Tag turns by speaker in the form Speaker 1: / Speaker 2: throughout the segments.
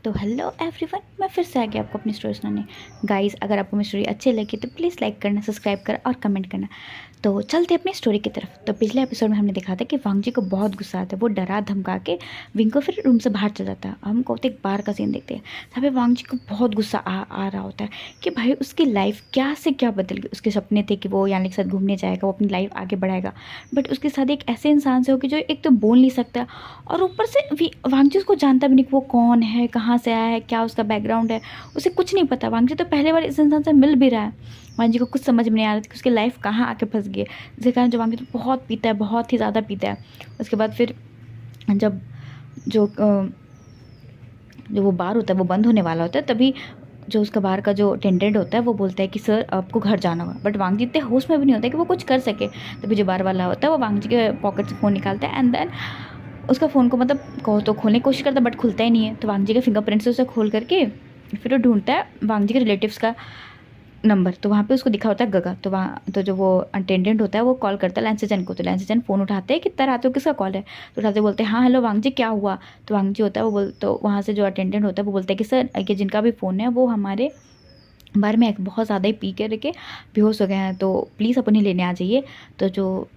Speaker 1: तो hello everyone, मैं फिर से आ गया आपको अपनी स्टोरी सुनाने। गाइस, अगर आपको मेरी स्टोरी अच्छी लगी तो प्लीज़ लाइक करना, सब्सक्राइब करना और कमेंट करना। तो चलते अपनी स्टोरी की तरफ। तो पिछले एपिसोड में हमने देखा था कि वांग जी को बहुत गुस्सा आता है। वो डरा धमका के विंग को फिर रूम से बाहर चल जाता है। हम को एक बार का सीन देखते हैं जहाँ पे वांग जी को बहुत गुस्सा आ रहा होता है कि भाई उसकी लाइफ क्या से क्या बदल गई। उसके सपने थे कि वो यानी के साथ घूमने जाएगा, वो अपनी लाइफ आगे बढ़ाएगा, बट उसके साथ एक ऐसे इंसान से होगी जो एक तो बोल नहीं सकता और ऊपर से वांग जी उसको जानता भी नहीं कि वो कौन है, कहाँ से आया है, क्या उसका बैकग्राउंड है, उसे कुछ नहीं पता। वांग जी तो पहले बार इस इंसान से मिल भी रहा है। वांग जी को कुछ समझ में नहीं आ रहा था कि उसकी लाइफ कहाँ आके फंस गई है। जिसके कारण जो वांग जी तो बहुत पीता है, बहुत ही ज़्यादा पीता है। उसके बाद फिर जब जो जो वो बार होता है वो बंद होने वाला होता है, तभी जो उसका बाहर का जो अटेंडेंट होता है वो बोलता है कि सर आपको घर जाना होगा। बट वांग जी इतने होश में भी नहीं होता है कि वो कुछ कर सके। तभी जो बार वाला होता है वो वांग जी के पॉकेट से फ़ोन निकालता है एंड देन उसका फ़ोन को मतलब कहो तो खोलने की कोशिश करता है, बट खुलता ही नहीं है। तो वांग जी के फिंगरप्रिंट से उसे खोल करके फिर वो ढूंढता है वांग जी के रिलेटिव्स का नंबर। तो वहाँ पे उसको दिखा होता है गगा। तो वहाँ तो जो वो अटेंडेंट होता है वो कॉल करता है लैंसचन को। तो लैंसचन फ़ोन उठाते हैं, कितना रात को किसका कॉल है। तो उठाते बोलते हैं हाँ हेलो वांग जी, क्या हुआ। तो वांग जी होता है वो तो वहाँ से जो अटेंडेंट होता है वो बोलता है कि सर ये जिनका भी फ़ोन है वो हमारे बारे में बहुत ज़्यादा ही पी के बेहोश हो गए हैं, तो प्लीज़ आप उन्हें लेने आ जाइए। तो जो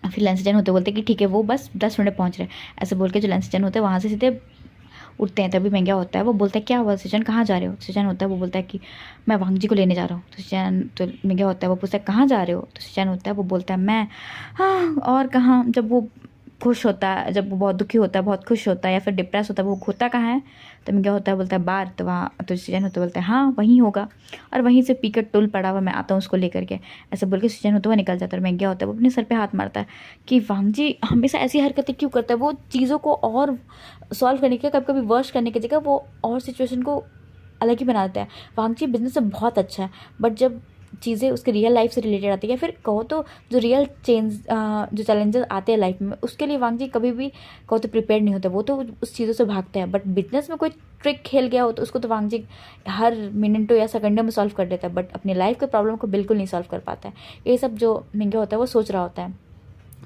Speaker 1: फिर लैंसचन होते बोलते कि ठीक है वो बस 10 मिनट में पहुँच रहे हैं। ऐसे बोल के जो लैंसचन होते हैं वहाँ से सीधे उठते हैं। तभी महंगा होता है वो बोलता है क्या हुआ सृजन, कहाँ जा रहे हो। सृजन होता है वो बोलता है कि मैं वांग जी को लेने जा रहा हूँ। तो सृजन तो महंगा होता है वो पूछता है कहाँ जा रहे हो। तो सृजन होता है वो बोलता है मैं, हाँ और कहाँ। जब वो खुश होता है, जब वो बहुत दुखी होता है, बहुत खुश होता है या फिर डिप्रेस होता है, वो होता कहाँ है। तो महंगा होता है बोलता है बाहर। तो वहाँ तो सृजन होता है बोलता है हाँ वहीं होगा, और वहीं से पीकर टुल पड़ा हुआ, मैं आता हूँ उसको लेकर के। ऐसे बोल के सृजन होता हुआ निकल जाता है। और महंगा होता है वो अपने सर पे हाथ मारता है कि वांग जी हमेशा ऐसी हरकतें क्यों करता है। वो चीज़ों को और सॉल्व करने के, कभी कभी वर्स्ट करने की जगह वो और सिचुएशन को अलग ही बना देता है। वांग जी बिजनेस में बहुत अच्छा है, बट जब चीज़ें उसके रियल लाइफ से रिलेटेड आती है, फिर कहो तो जो रियल जो चैलेंजेस आते हैं लाइफ में, उसके लिए वांग जी कभी भी कहो तो प्रिपेयर नहीं होता। वो तो उस चीज़ों से भागता है। बट बिजनेस में कोई ट्रिक खेल गया हो तो उसको तो वांग जी हर मिनटों या सेकंडों में सॉल्व कर देता है, बट अपनी लाइफ के प्रॉब्लम को बिल्कुल नहीं सॉल्व कर पाता है। ये सब जो महंगा होता है वो सोच रहा होता है।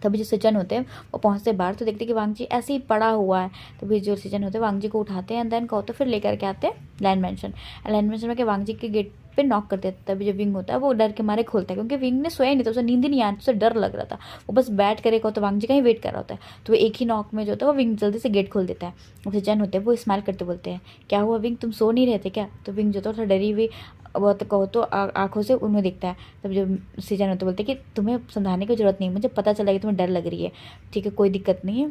Speaker 1: तभी जो सृजन होते हैं वो पहुंचते बाहर तो देखते हैं कि वांग जी ऐसे ही पड़ा हुआ है। तभी जो सृजन होते हैं वांग जी को उठाते हैं एंड देन कहो तो फिर लेकर के आते हैं लैंड मैंशन। लैंड मैंशन में के वांग जी के गेट पे नॉक करते हैं। तभी जो विंग होता है वो डर के मारे खोलता है, क्योंकि विंग ने सोया ही नहीं था, उसे नींद ही नहीं आ रही, उसे डर लग रहा था। वो बस बैठ करे कहो तो वांग जी का ही वेट कर रहा होता है। तो वो एक ही नॉक में जो होता है वो विंग जल्दी से गेट खोल देता है। सृजन होते हैं वो स्माइल करते बोलते हैं क्या हुआ विंग, तुम सो नहीं रहते क्या। तो विंग जो था थोड़ा डरी हुई बहुत कहो तो आंखों से उन्हें दिखता है। तब जो सृजन होते बोलते कि तुम्हें समझाने की जरूरत नहीं, मुझे पता चला कि तुम्हें डर लग रही है, ठीक है कोई दिक्कत नहीं है,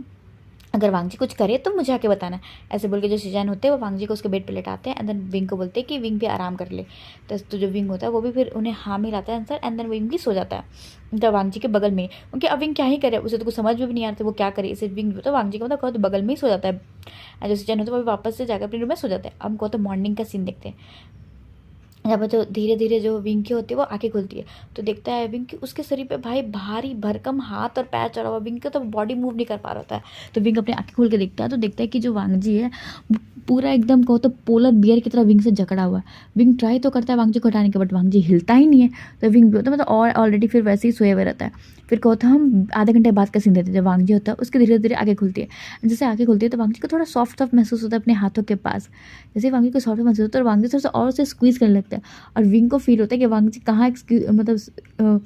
Speaker 1: अगर वांग जी कुछ करे तो मुझे आके बताना। ऐसे बोल के जो सृजन होते हैं वो वांग जी को उसके बेड पे लेटाते हैं एंड देन विंग को बोलते हैं कि विंग भी आराम कर ले। तो जो विंग होता है वो भी फिर उन्हें हाँ मिलाता है आंसर एंड देन विंग भी सो जाता है तो वांग जी के बगल में। क्योंकि अब विंग क्या ही करे, उसे तो कुछ समझ में भी नहीं आ रहा था वो क्या करे। इसे विंग होता है वांग जी का मतलब कहो तो बगल में ही सो जाता है। जो सृजन होता है वो भी वापस से जाकर अपने रूम में सो जाता है। अब कहो तो मॉर्निंग का सीन देखते हैं जब जो धीरे धीरे जो विंकी होती है वो आंखें खुलती है। तो देखता है विंकी उसके शरीर पे भाई भारी भरकम हाथ और पैर चढ़ा हुआ। विंकी तो बॉडी मूव नहीं कर पा रहा था। तो विंग अपनी आंखें खोल के देखता है तो देखता है कि जो वांग जी है वो पूरा एकदम कहो तो पोलर बियर की तरह विंग से जकड़ा हुआ है। विंग ट्राई तो करता है वांग जी को हटाने का, बट वांग जी हिलता ही नहीं है। तो विंग भी होता है मतलब और ऑलरेडी फिर वैसे ही सोए हुए रहता है। फिर कहो तो हम आधे घंटे बाद का सीन देते हैं जब वांग जी होता है उसके धीरे धीरे आगे खुलती है। जैसे आगे खुलती है तो वांग जी को थोड़ा सॉफ्ट सॉफ्ट महसूस होता है अपने हाथों के पास। जैसे वांग जी को सॉफ्ट महसूस होता है और वांग जी थोड़ा सा और उसे स्क्वीज करने लगता है। और विंग को फील होता है कि वांग जी कहाँ मतलब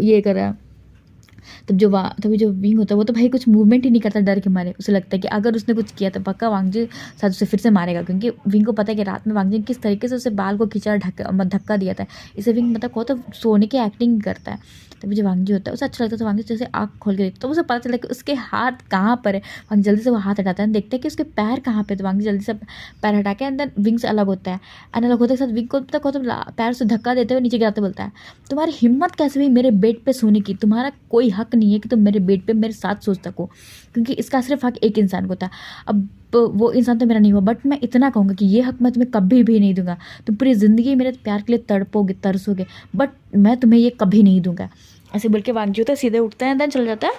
Speaker 1: ये कर रहा है। तभी जो विंग होता है वो तो भाई कुछ मूवमेंट ही नहीं करता डर के मारे। उसे लगता है कि अगर उसने कुछ किया तो पक्का वांग जी शायद उसे फिर से मारेगा, क्योंकि विंग को पता है कि रात में वांग जी किस तरीके से उसे बाल को खींचा धक्का दिया था। इसे विंग मतलब को तो सोने की एक्टिंग करता है। तभी जो वांग जी होता है उसे अच्छा लगता है तो वांग जी जैसे आँख खोल के देखता तो उसे पता चला कि उसके हाथ कहाँ पर है। वांग जल्दी से वो हाथ हटाता है, देखता है कि उसके पैर कहाँ पे। तो वांग जी जल्दी से पैर हटा के अंदर विंग से अलग होता है। अलग होते के साथ विंग को तक तो पैर से धक्का देते हुए नीचे गिराते बोलता है तुम्हारी हिम्मत कैसे हुई मेरे बेड पे सोने की, तुम्हारा कोई हक नहीं है कि तुम मेरे बेड पे मेरे साथ सो सको, क्योंकि इसका सिर्फ हक एक इंसान को था। अब वो इंसान तो मेरा नहीं हुआ, बट मैं इतना कहूँगा कि ये हक मैं तुम्हें कभी भी नहीं दूंगा। तुम पूरी ज़िंदगी मेरे प्यार के लिए तड़पोगे तरसोगे, बट मैं तुम्हें ये कभी नहीं दूंगा। ऐसे बोल के वांग जी होता है सीधे उठता है देन चल जाता है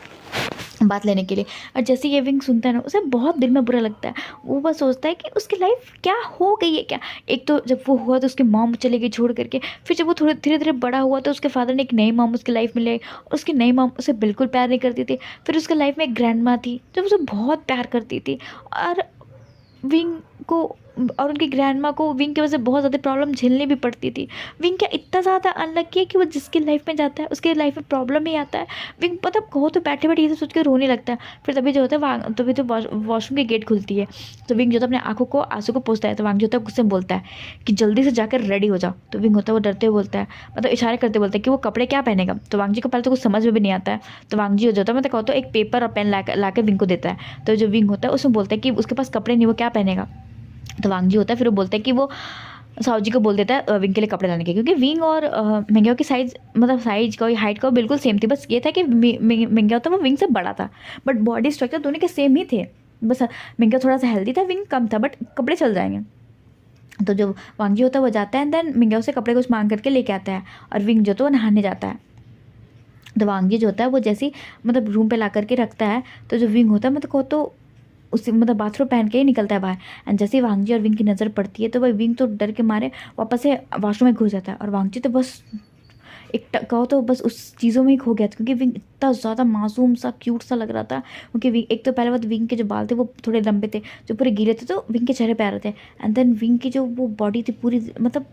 Speaker 1: बात लेने के लिए। और जैसे ये विंग सुनता है ना उसे बहुत दिल में बुरा लगता है। वो बस सोचता है कि उसकी लाइफ क्या हो गई है क्या। एक तो जब वो हुआ तो उसकी मॉम चली गई छोड़ करके, फिर जब वो थोड़ा धीरे धीरे बड़ा हुआ तो उसके फादर ने एक नई मॉम उसकी लाइफ में लाई और उसकी नई मॉम उसे बिल्कुल प्यार नहीं करती थी। फिर उसके लाइफ में एक ग्रैंड माँ थी जो उसे बहुत प्यार करती थी। और विंग को और उनकी ग्रैंडमा को विंग की वजह से बहुत ज़्यादा प्रॉब्लम झेलनी भी पड़ती थी। विंग क्या इतना ज़्यादा अनलकी है कि वो जिसकी लाइफ में जाता है उसके लाइफ में प्रॉब्लम ही आता है। विंग मतलब कहो तो बैठे बैठे ये सब सोच के रोने लगता है। फिर तभी जो होता है तभी तो वॉशरूम की गेट खुलती है, तो विंग जो होता है अपने आंखों को आंसू को पोंछता है। तो वांग जो होता है गुस्से में बोलता है कि जल्दी से जाकर रेडी हो जाओ। तो विंग होता है वो डरते हुए बोलता है, मतलब इशारे करते बोलता है कि वो कपड़े क्या पहनेगा। तो वांग जी को पहले तो कुछ समझ में भी नहीं आता है। तो वांग जी जो होता है मतलब कहो तो एक पेपर और पेन ला के विंग को देता है। तो जो विंग होता है उसमें बोलता है कि उसके पास कपड़े नहीं, वो क्या पहनेगा। तो वांग जी होता है फिर वो बोलता है कि वो साहू जी को बोल देता है विंग के लिए कपड़े लाने के, क्योंकि विंग और मिंग्याओ की साइज़ मतलब साइज का हाइट का बिल्कुल सेम थी। बस ये था कि मिंग्याओ था वो विंग से बड़ा था, बट बॉडी स्ट्रक्चर दोनों के सेम ही थे। बस मिंग्याओ थोड़ा सा हेल्दी था, विंग कम था, बट कपड़े चल जाएंगे। तो जो वांग जी होता है वो जाता है, देन मिंग्याओ से कपड़े कुछ मांग करके लेके आता है, और विंग जो तो वो नहाने जाता है। तो वांग जी जो होता है वो जैसे ही मतलब रूम पे ला करके रखता है, तो जो विंग होता है मतलब को तो उसी मतलब बाथरूम पहन के ही निकलता है बाहर। एंड जैसे ही वांग जी और विंग की नज़र पड़ती है तो वह विंग तो डर के मारे वापस से वॉशरूम में घुस जाता है, और वांग जी तो बस एक कहो तो बस उस चीज़ों में ही खो गया था, क्योंकि विंग इतना ज़्यादा मासूम सा क्यूट सा लग रहा था। क्योंकि विंग एक तो पहले बात विंग के जो बाल थे वो थोड़े लंबे थे जो पूरे गीले थे, तो विंग के चेहरे पे आ रहे थे। एंड देन विंग की जो वो बॉडी थी पूरी मतलब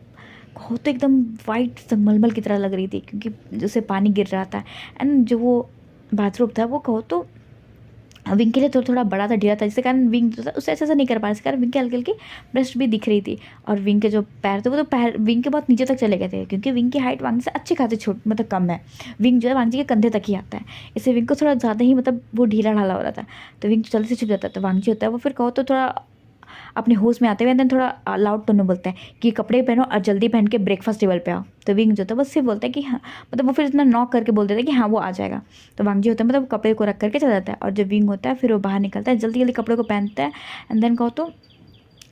Speaker 1: कहो तो एकदम वाइट संगमरमर की तरह लग रही थी, क्योंकि जैसे पानी गिर रहा था। एंड जो वो बाथरूम था वो कहो तो विंग के लिए थोड़ा बड़ा था, ढीला था, जिसके कारण विंग जो था उससे ऐसा नहीं कर पा रहा, इसके कारण विंग की हल्की हल्की ब्रेस्ट भी दिख रही थी। और विंग के जो पैर थे वो तो पैर विंग के बहुत नीचे तक चले गए थे, क्योंकि विंग की हाइट वांग से अच्छी खासी छोट मतलब कम है। विंग जो है वांग जी के कंधे तक ही आता है, इससे विंग को थोड़ा ज़्यादा ही मतलब वो ढीला ढाला हो रहा था। तो विंग जल्दी से छुप जाता है। तो वांग जी होता है वो फिर कहो तो थोड़ा अपने होश में आते हुए देन थोड़ा लाउड टोन में बोलता है कि कपड़े पहनो और जल्दी पहन के ब्रेकफास्ट टेबल पे आओ। तो विंग जो था बस सिर्फ बोलता है कि हाँ, मतलब वो फिर इतना नॉक करके बोल देता है कि हाँ वो आ जाएगा। तो वांग जी होता है मतलब कपड़े को रख करके चला जाता है, और जो विंग होता है फिर वो बाहर निकलता है, जल्दी जल्दी कपड़े को पहनता है। एंड देन कहो तो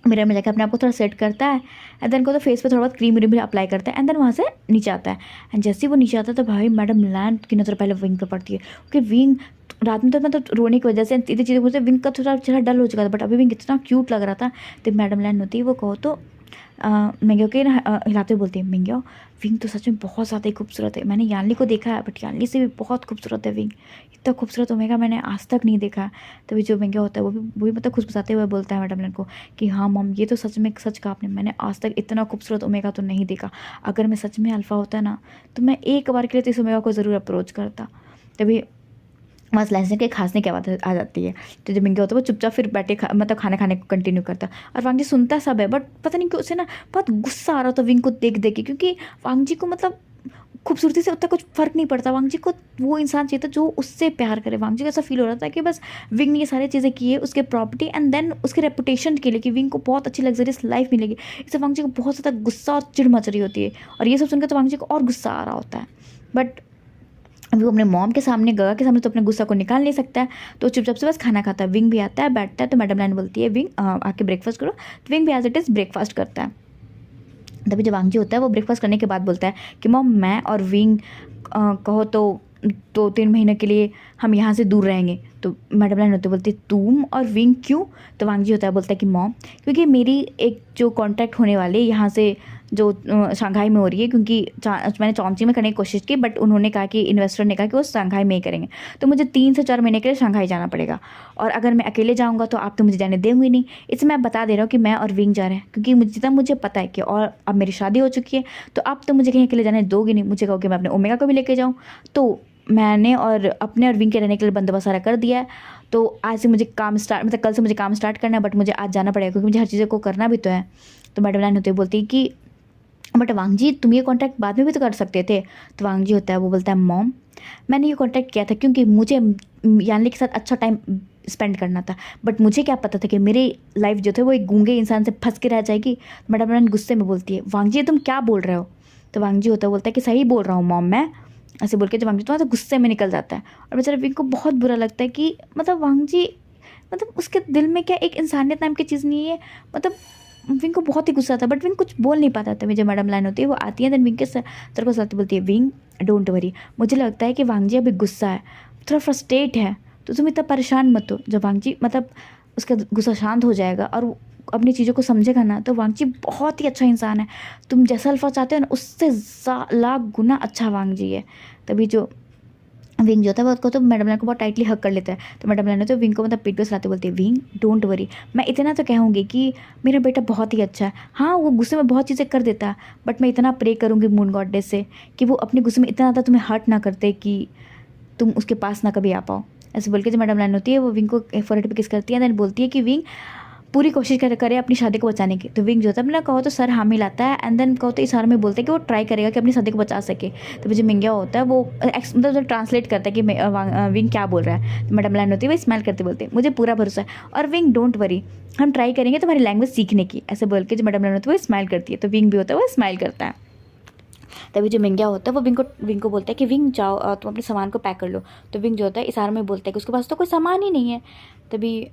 Speaker 1: मिरर में जाकर अपने आप को थोड़ा सेट करता है। एंड देन को तो फेस पे थोड़ा बहुत क्रीम व्रीम भी अप्लाई करता है। एंड देन वहाँ से नीचे आता है। एंड जैसे ही वो नीचे आता है तो भाई मैडम लैंड की नज़र पहले विंग पे पड़ती है, क्योंकि विंग रात में तो मतलब रोने की वजह से इतनी चीज़ें मुझे विंग का थोड़ा चेहरा डल हो चुका था, बट अभी विंग इतना क्यूट लग रहा था। तो मैडम लैंड होती है वो कहो तो मिंग्याओ के हिलाते हुए बोलती है, मिंग्याओ विंग तो सच में बहुत ज़्यादा ही खूबसूरत है। मैंने यानली को देखा है, बट यानली से भी बहुत खूबसूरत है विंग, इतना खूबसूरत ओमेगा मैंने आज तक नहीं देखा। तभी जो मिंग्याओ होता है वो भी मतलब खुशबुसाते हुए बोलता है मैडम लैंड को कि हाँ मॉम ये तो सच में सच कहा आपने, मैंने आज तक इतना खूबसूरत ओमेगा तो नहीं देखा। अगर मैं सच में अल्फ़ा होता ना तो मैं एक बार के लिए तो इस ओमेगा को ज़रूर अप्रोच करता। तभी बस लहसुन के खांसने की आवाज़ आ जाती है। तो जब मिंग्याओ होता है वो चुपचाप फिर बैठे मतलब खाना खाने को कंटिन्यू करता है, और वांग जी सुनता सब है, बट पता नहीं क्यों उसे ना बहुत गुस्सा आ रहा था विंग को देख देख के, क्योंकि वांग जी को मतलब खूबसूरती से उतना कुछ फ़र्क नहीं पड़ता। वांग जी को वो इंसान चाहिए था जो उससे प्यार करे। वांग जी को ऐसा फील हो रहा था कि बस विंग ने ये सारी चीज़ें की है उसके प्रॉपर्टी एंड देन उसके रेपुटेशन के लिए, कि विंग को बहुत अच्छी लग्जरियस लाइफ मिलेगी। इससे वांग जी को बहुत ज़्यादा गुस्सा और चिढ़ मच रही होती है, और ये सब सुनकर तो वांग जी को और गुस्सा आ रहा होता है। बट अभी वो अपने मॉम के सामने गगा के सामने तो अपने गुस्सा को निकाल नहीं सकता है, तो चुपचाप से बस खाना खाता है। विंग भी आता है बैठता है, तो मैडम लाइन बोलती है विंग आके ब्रेकफास्ट करो। तो विंग भी एज इट इज़ ब्रेकफास्ट करता है। तभी जब वांग जी होता है वो ब्रेकफास्ट करने के बाद बोलता है कि मॉम मैं और विंग कहो तो 2-3 महीने के लिए हम यहाँ से दूर रहेंगे। तो मैडम लाइन होते बोलती तुम और विंग क्यों। तो वांग जी होता है बोलता है कि मॉम क्योंकि मेरी एक जो कॉन्ट्रैक्ट होने वाले यहाँ से जो शंघाई में हो रही है, क्योंकि मैंने चौंची में करने की कोशिश की, बट उन्होंने कहा कि इन्वेस्टर ने कहा कि वो शंघाई में ही करेंगे, तो मुझे 3 से 4 महीने के लिए शंघाई जाना पड़ेगा। और अगर मैं अकेले जाऊँगा तो आप तो मुझे जाने देंगे ही नहीं। इसलिए मैं बता दे रहा हूँ कि मैं और विंग जा रहे हैं, क्योंकि जितना मुझे पता है कि और अब मेरी शादी हो चुकी है, तो अब तो मुझे कहीं अकेले जाने दोगे नहीं। मुझे कहोगे मैं अपने ओमेगा को भी लेके जाऊँ। तो मैंने और अपने और विंग के रहने के लिए बंदोबस्त सारा कर दिया है। तो आज से मुझे काम स्टार्ट मतलब कल से मुझे काम स्टार्ट करना है, बट मुझे आज जाना पड़ेगा क्योंकि मुझे हर चीज़ों को करना भी तो है। तो मैडम लाइन होते बोलती है कि बट वांग जी तुम ये कॉन्ट्रैक्ट बाद में भी तो कर सकते थे। तो वांग जी होता है वो बोलता है मॉम मैंने ये कॉन्ट्रैक्ट किया था क्योंकि मुझे यानली के साथ अच्छा टाइम स्पेंड करना था, बट मुझे क्या पता था कि मेरी लाइफ जो थे वो एक गूंगे इंसान से फंस के रह जाएगी। मैडम लाइन गुस्से में बोलती है वांग जी तुम क्या बोल रहे हो। तो वांग जी होता है बोलता है कि सही बोल रहा हूँ मॉम मैं। ऐसे बोल के जब वांग जी तो गुस्से में निकल जाता है, और बेचारा विंग को बहुत बुरा लगता है कि मतलब वांग जी मतलब उसके दिल में क्या एक इंसानियत नाम की चीज़ नहीं है। मतलब विंग को बहुत ही गुस्सा था, बट विंग कुछ बोल नहीं पाता था। जब मैडम लाइन होती है वो आती है, देन विंग के सर को साथ बोलती है विंग डोंट वरी, मुझे लगता है कि वांग जी अभी गुस्सा है, थोड़ा फ्रस्ट्रेट है, तो तुम इतना परेशान मत हो। जब वांग जी मतलब उसका गुस्सा शांत हो जाएगा और वो अपनी चीज़ों को समझेगा ना, तो वांग जी बहुत ही अच्छा इंसान है। तुम जैसा अल्फा चाहते हो ना उससे लाख गुना अच्छा वांग जी है। तभी जो विंग जो होता है वो उसको तो मैडम लाइन को बहुत टाइटली हक कर लेता है। तो मैडम लाइन तो विंग को मतलब पीठ पे सुलाते बोलती है, विंग डोंट वरी, मैं इतना तो कहूँगी कि मेरा बेटा बहुत ही अच्छा है। हाँ वो गुस्से में बहुत चीज़ें कर देता है, बट मैं इतना प्रे करूँगी मून गॉडेस से कि वो अपने गुस्से में इतना ज़्यादा तुम्हें हर्ट ना करते कि तुम उसके पास ना कभी आ पाओ। ऐसे बोल के जो मैडम लाइन होती है वो विंग को फोरहेड पे किस करती है, देन बोलती है कि विंग पूरी कोशिश करे अपनी शादी को बचाने की। तो विंग जो होता है अपना कहो तो सर हामी लाता है, एंड देन कहो तो इशारे में बोलते हैं कि वो ट्राई करेगा कि अपनी शादी को बचा सके। तो मुझे मिंग्या होता है वो मतलब ट्रांसलेट करता है कि विंग क्या बोल रहा है। तो मैडम लाइन होती है वो स्माइल करते बोलते हैं, मुझे पूरा भरोसा है, और विंग डोंट वरी, हम ट्राई करेंगे तुम्हारी लैंग्वेज सीखने की। ऐसे बोल के जो मैडम लाइन होती है वो स्माइल करती है। तो विंग भी होता है वो स्माइल करता है। तभी जो मिंग्या होता है वो विंग को बोलता है कि विंग जाओ तुम अपने सामान को पैक कर लो। तो विंग जो होता है इशारे में बोलता है कि उसके पास तो कोई सामान ही नहीं है। तभी